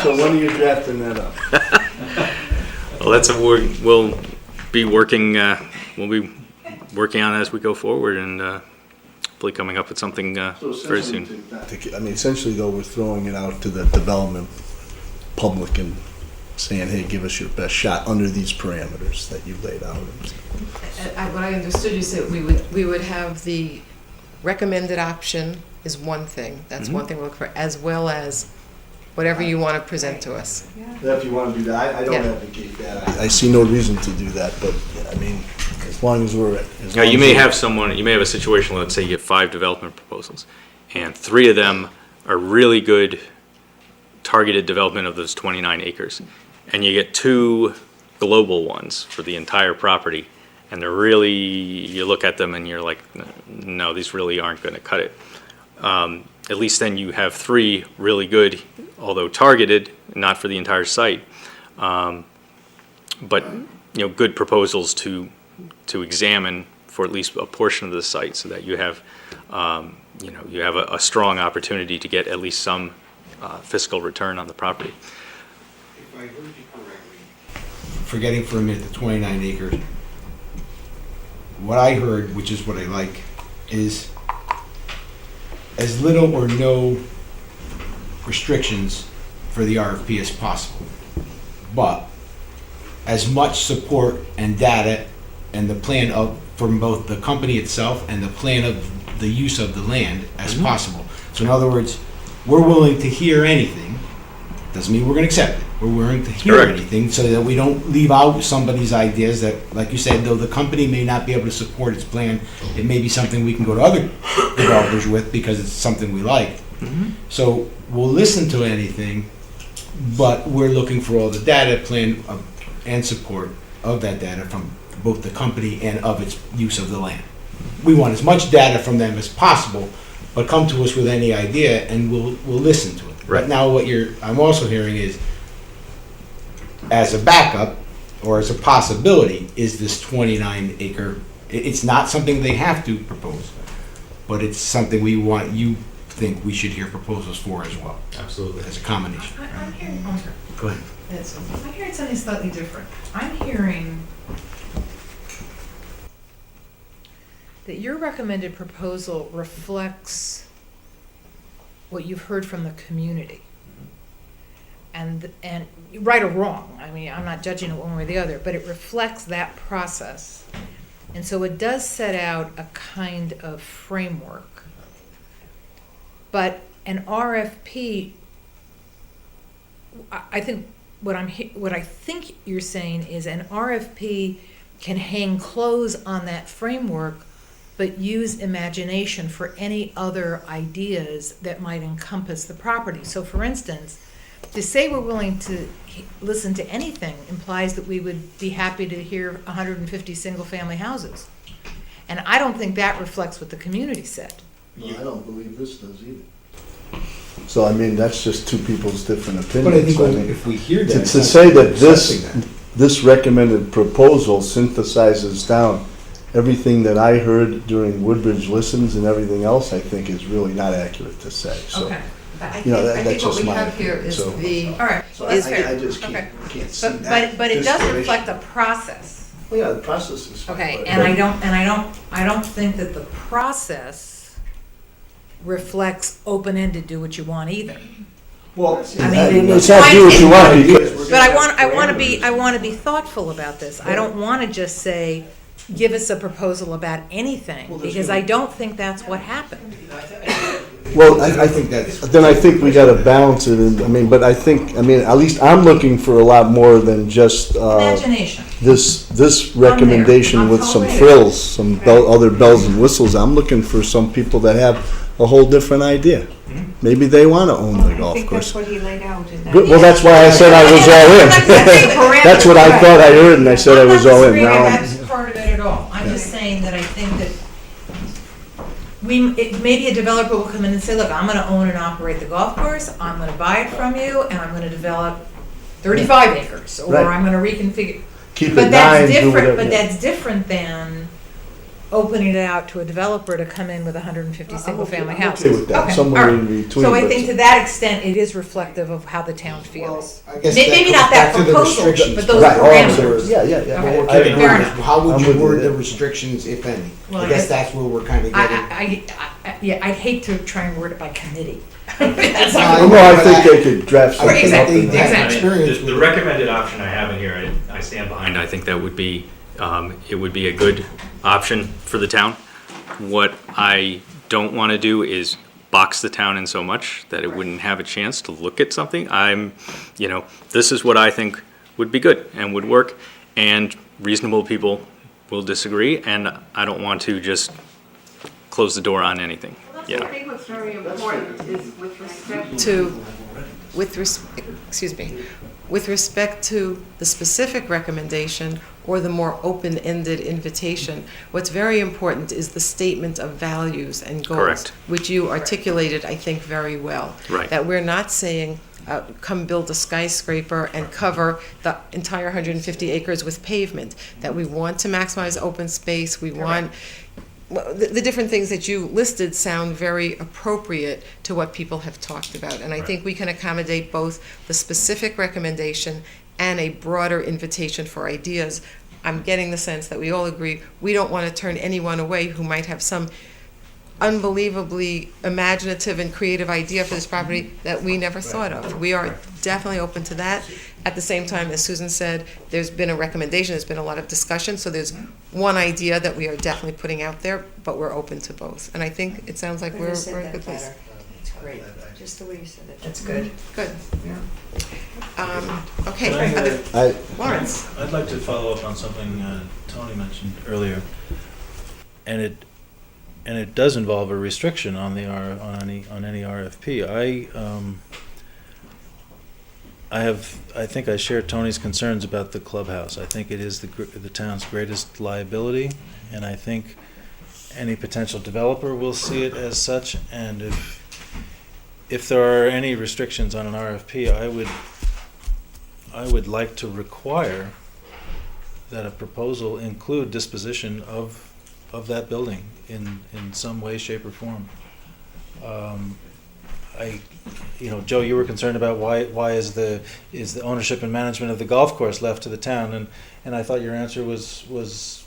Speaker 6: So when are you drafting that up?
Speaker 11: Well, we'll be working on it as we go forward, and hopefully coming up with something very soon.
Speaker 6: Essentially, though, we're throwing it out to the development public and saying, hey, give us your best shot under these parameters that you laid out.
Speaker 1: What I understood you said, we would have the recommended option is one thing. That's one thing we'll look for, as well as whatever you want to present to us.
Speaker 6: If you want to do that, I don't advocate that. I see no reason to do that, but as long as we're
Speaker 11: you may have a situation where, let's say you get 5 development proposals, and 3 of them are really good targeted development of those 29 acres, and you get 2 global ones for the entire property, and they're really, you look at them and you're like, no, these really aren't going to cut it. At least then you have 3 really good, although targeted, not for the entire site, but good proposals to examine for at least a portion of the site, so that you have you have a strong opportunity to get at least some fiscal return on the property.
Speaker 5: If I heard you correctly, forgetting for a minute the 29 acres, what I heard, which is what I like, is as little or no restrictions for the RFP as possible, but as much support and data and the plan from both the company itself and the plan of the use of the land as possible. So in other words, we're willing to hear anything. Doesn't mean we're going to accept it. We're willing to hear anything so that we don't leave out somebody's ideas that, like you said, though the company may not be able to support its plan, it may be something we can go to other developers with because it's something we like. So we'll listen to anything, but we're looking for all the data, plan, and support of that data from both the company and of its use of the land. We want as much data from them as possible, but come to us with any idea and we'll listen to it. Right. But now I'm also hearing is, as a backup or as a possibility, is this 29 acre, it's not something they have to propose, but it's something you think we should hear proposals for as well.
Speaker 11: Absolutely.
Speaker 5: As a combination.
Speaker 2: I'm hearing,
Speaker 5: Go ahead.
Speaker 2: I'm hearing something slightly different. I'm hearing that your recommended proposal reflects what you've heard from the community. And right or wrong, I mean, I'm not judging it one way or the other, but it reflects that process. And so it does set out a kind of framework. But an RFP, I think what I think you're saying is an RFP can hang close on that framework, but use imagination for any other ideas that might encompass the property. So for instance, to say we're willing to listen to anything implies that we would be happy to hear 150 single-family houses. And I don't think that reflects what the community said.
Speaker 6: No, I don't believe this does either. So, I mean, that's just two people's different opinions.
Speaker 5: But I think
Speaker 6: I mean,
Speaker 5: if we hear that,
Speaker 6: to
Speaker 5: it's not
Speaker 6: say that
Speaker 5: accepting that.
Speaker 6: this recommended proposal synthesizes down everything that I heard during Woodbridge Listens and everything else, I think is really not accurate to say. So,
Speaker 2: Okay.
Speaker 1: I
Speaker 6: you know,
Speaker 1: think
Speaker 6: that's
Speaker 1: what
Speaker 6: just
Speaker 1: we
Speaker 6: my
Speaker 1: have here
Speaker 6: opinion,
Speaker 1: is
Speaker 6: so.
Speaker 1: the,
Speaker 2: All right,
Speaker 6: So
Speaker 2: that's
Speaker 6: I
Speaker 2: fair.
Speaker 6: just
Speaker 2: Okay.
Speaker 6: can't see that.
Speaker 2: But it does
Speaker 6: distillation.
Speaker 2: reflect a process.
Speaker 6: Well, yeah, the process is fine.
Speaker 2: Okay,
Speaker 6: but-
Speaker 2: and I don't think that the process reflects open-ended, do what you want either.
Speaker 6: Well,
Speaker 2: I mean,
Speaker 6: it's not do what you want because.
Speaker 2: But I want to be thoughtful about this. I don't want to just say, give us a proposal about anything, because I don't think that's what happened.
Speaker 6: Well,
Speaker 5: I think that's.
Speaker 6: then I think we gotta balance it, and, I mean, but I think, I mean, at least I'm looking for a lot more than just,
Speaker 2: Imagination.
Speaker 6: this recommendation
Speaker 2: I'm
Speaker 6: with some
Speaker 2: totally
Speaker 6: frills, some other bells and whistles. I'm looking for some people that have a whole different idea. Maybe they wanna own the
Speaker 12: I
Speaker 6: golf
Speaker 12: think that's
Speaker 6: course.
Speaker 12: what he laid out in that.
Speaker 6: Good, well, that's why I said I was all in. That's what I thought I heard, and I said I was all in.
Speaker 2: I'm
Speaker 6: Now,
Speaker 2: not disagreeing that's part of it at all. I'm just saying that I think that maybe a developer will come in and say, look, I'm gonna own and operate the golf course, I'm gonna buy it from you, and I'm gonna develop 35 acres, or
Speaker 6: Right.
Speaker 2: I'm gonna reconfigure.
Speaker 6: keep it
Speaker 2: But that's
Speaker 6: 9, do
Speaker 2: different,
Speaker 6: whatever.
Speaker 2: but that's different than opening it out to a developer to come in with 150 single-family houses.
Speaker 6: okay with that,
Speaker 2: Okay,
Speaker 6: somewhere
Speaker 2: all right.
Speaker 6: in between,
Speaker 2: So I
Speaker 6: but-
Speaker 2: think to that extent, it is reflective of how the town feels.
Speaker 5: I guess
Speaker 2: Maybe
Speaker 5: that
Speaker 2: not
Speaker 5: goes
Speaker 2: that
Speaker 5: back to the
Speaker 2: proposal,
Speaker 5: restrictions.
Speaker 2: but those
Speaker 6: Right, oh, I'm sorry.
Speaker 2: parameters.
Speaker 6: Yeah.
Speaker 2: Okay.
Speaker 6: I
Speaker 5: Fair
Speaker 6: agree.
Speaker 2: enough.
Speaker 5: How would
Speaker 6: I'm
Speaker 5: you
Speaker 6: with you
Speaker 5: word the
Speaker 6: there.
Speaker 5: restrictions, if any?
Speaker 2: Well,
Speaker 5: I
Speaker 2: I
Speaker 5: guess
Speaker 2: guess-
Speaker 5: that's where we're kind of getting.
Speaker 2: Yeah, I'd hate to try and word it by committee.
Speaker 5: That's
Speaker 6: Well, no, I think they could draft
Speaker 5: I think
Speaker 6: something up.
Speaker 5: they
Speaker 6: and-
Speaker 5: have
Speaker 2: Exactly.
Speaker 5: experience
Speaker 11: The
Speaker 5: with it.
Speaker 11: recommended option I have in here, I stand behind, I think that would be, it would be a good option for the town. What I don't want to do is box the town in so much that it wouldn't have a chance to look at something. This is what I think would be good and would work, and reasonable people will disagree, and I don't want to just close the door on anything.
Speaker 1: I think what's very important is with respect to the specific recommendation or the more open-ended invitation, what's very important is the statement of values and goals.
Speaker 11: Correct.
Speaker 1: Which you articulated, I think, very well.
Speaker 11: Right.
Speaker 1: That we're not saying, come build a skyscraper and cover the entire 150 acres with pavement. That we want to maximize open space, we want, well, the different things that you listed sound very appropriate to what people have talked about. And I think we can accommodate both the specific recommendation and a broader invitation for ideas. I'm getting the sense that we all agree, we don't want to turn anyone away who might have some unbelievably imaginative and creative idea for this property that we never thought of. We are definitely open to that. At the same time, as Susan said, there's been a recommendation, there's been a lot of discussion, so there's one idea that we are definitely putting out there, but we're open to both. And I think it sounds like
Speaker 12: Couldn't
Speaker 1: we're
Speaker 12: have said
Speaker 1: in a
Speaker 12: that
Speaker 1: good place.
Speaker 12: better. It's great, just the way you said it.
Speaker 2: That's good.
Speaker 1: Good.
Speaker 12: Yeah.
Speaker 1: Okay,
Speaker 15: Can I,
Speaker 1: other- Lawrence.
Speaker 15: I'd like to follow up on something Tony mentioned earlier, and it does involve a restriction on on any RFP. I think I share Tony's concerns about the clubhouse. I think it is the town's greatest liability, and I think any potential developer will see it as such. And if there are any restrictions on an RFP, I would like to require that a proposal include disposition of that building in some way, shape, or form. Joe, you were concerned about why is the ownership and management of the golf course left to the town, and I thought your answer was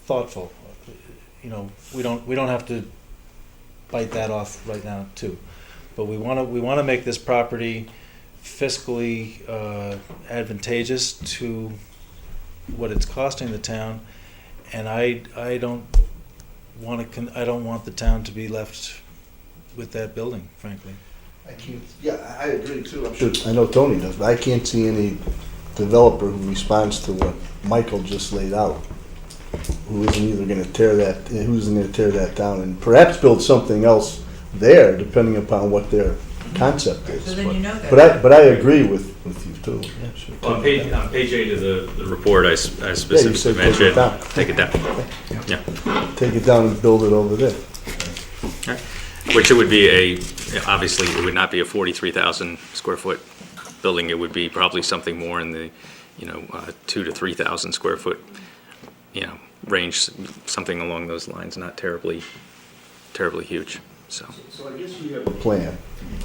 Speaker 15: thoughtful. we don't have to bite that off right now too. But we want to make this property fiscally advantageous to what it's costing the town, and I don't want the town to be left with that building, frankly.
Speaker 6: I agree too. I know Tony does, but I can't see any developer who responds to what Michael just laid out, who isn't either going to tear that down and perhaps build something else there, depending upon what their concept is.
Speaker 2: So then you know that.
Speaker 6: But I agree with you too. Yeah, sure.
Speaker 11: Well, on page 8 of the report, I specifically
Speaker 6: said
Speaker 11: mentioned,
Speaker 6: take it down.
Speaker 11: Yeah.
Speaker 6: Take it down and build it over there.
Speaker 11: Right. Which it would be obviously, it would not be a 43,000 square foot building. It would be probably something more in the, 2,000 to 3,000 square foot, range, something along those lines, not terribly huge, so.
Speaker 6: So I guess we have a plan.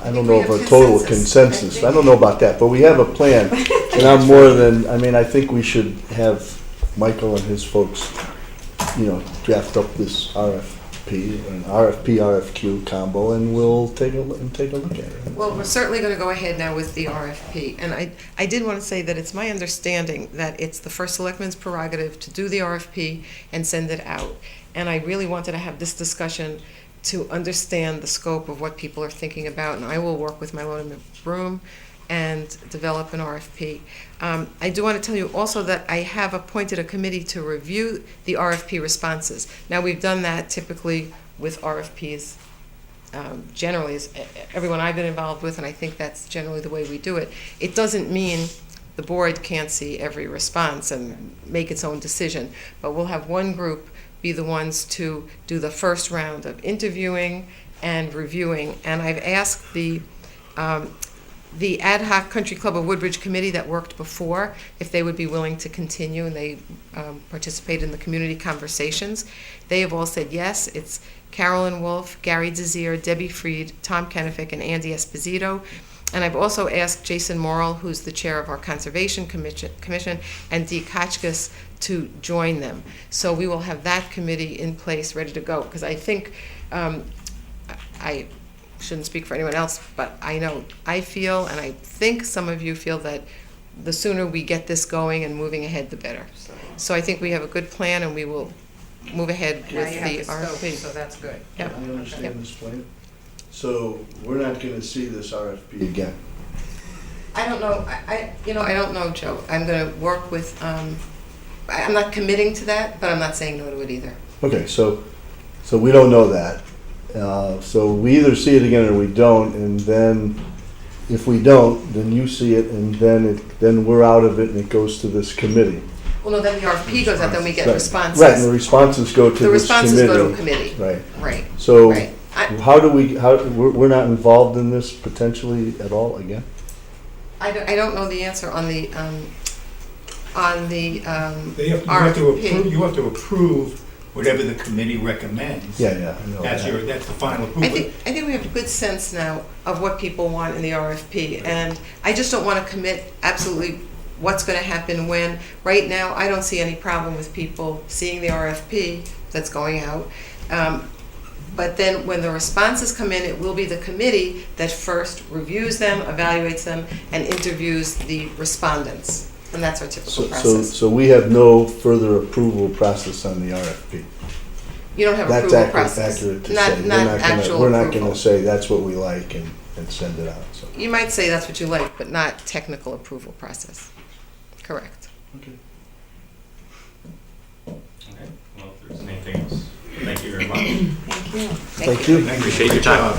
Speaker 6: I don't know if a total consensus, I don't know about that, but we have a plan. And I think we should have Michael and his folks, draft up this RFP, an RFQ combo, and we'll take a look at it.
Speaker 1: Well, we're certainly going to go ahead now with the RFP. And I did want to say that it's my understanding that it's the first selectman's prerogative to do the RFP and send it out. And I really wanted to have this discussion to understand the scope of what people are thinking about. And I will work with Milone MacBroom and develop an RFP. I do want to tell you also that I have appointed a committee to review the RFP responses. Now, we've done that typically with RFPs generally, as everyone I've been involved with, and I think that's generally the way we do it. It doesn't mean the board can't see every response and make its own decision, but we'll have one group be the ones to do the first round of interviewing and reviewing. And I've asked the Ad Hoc Country Club of Woodbridge Committee that worked before if they would be willing to continue, and they participate in the community conversations. They have all said yes. It's Carolyn Wolf, Gary Desir, Debbie Freed, Tom Kennefic, and Andy Esposito. And I've also asked Jason Morrill, who's the chair of our Conservation Commission, and Dee Hotchkiss to join them. So we will have that committee in place, ready to go, because I think, I shouldn't speak for anyone else, but I feel, and I think some of you feel, that the sooner we get this going and moving ahead, the better. So I think we have a good plan, and we will move ahead
Speaker 2: Now
Speaker 1: with
Speaker 2: you have
Speaker 1: the
Speaker 2: the scope,
Speaker 1: RFP.
Speaker 2: so that's good.
Speaker 1: Yep.
Speaker 6: I understand this plan. So we're not going to see this RFP again.
Speaker 1: I don't know. I don't know, Joe. I'm going to work with. I'm not committing to that, but I'm not saying no to it either.
Speaker 6: Okay, so we don't know that. So we either see it again or we don't, and then if we don't, then you see it, and then we're out of it, and it goes to this committee.
Speaker 1: Well, no, then the RFP goes out, then we get
Speaker 6: Right.
Speaker 1: responses.
Speaker 6: Right, and the responses go to this committee.
Speaker 1: The responses go to a committee.
Speaker 6: Right.
Speaker 1: Right.
Speaker 6: So
Speaker 1: Right.
Speaker 6: we're not involved in this potentially at all again?
Speaker 1: I don't know the answer on the
Speaker 13: You have
Speaker 1: RFP.
Speaker 13: to approve whatever the committee recommends.
Speaker 6: Yeah, I know
Speaker 13: That's
Speaker 6: that.
Speaker 13: that's the final
Speaker 1: I
Speaker 13: approval.
Speaker 1: think we have a good sense now of what people want in the RFP, and I just don't want to commit absolutely what's going to happen when. Right now, I don't see any problem with people seeing the RFP that's going out. But then when the responses come in, it will be the committee that first reviews them, evaluates them, and interviews the respondents. And that's our typical process.
Speaker 6: So we have no further approval process on the RFP?
Speaker 1: You don't have
Speaker 6: That's
Speaker 1: approval process.
Speaker 6: That's accurate to
Speaker 1: Not
Speaker 6: say.
Speaker 1: actual
Speaker 6: We're not going
Speaker 1: approval.
Speaker 6: to say that's what we like and send it out, so.
Speaker 1: You might say that's what you like, but not technical approval process. Correct.
Speaker 11: Okay, well, if there's anything else, thank you very much.
Speaker 12: Thank you.
Speaker 1: Thank
Speaker 6: you.
Speaker 11: Appreciate your time.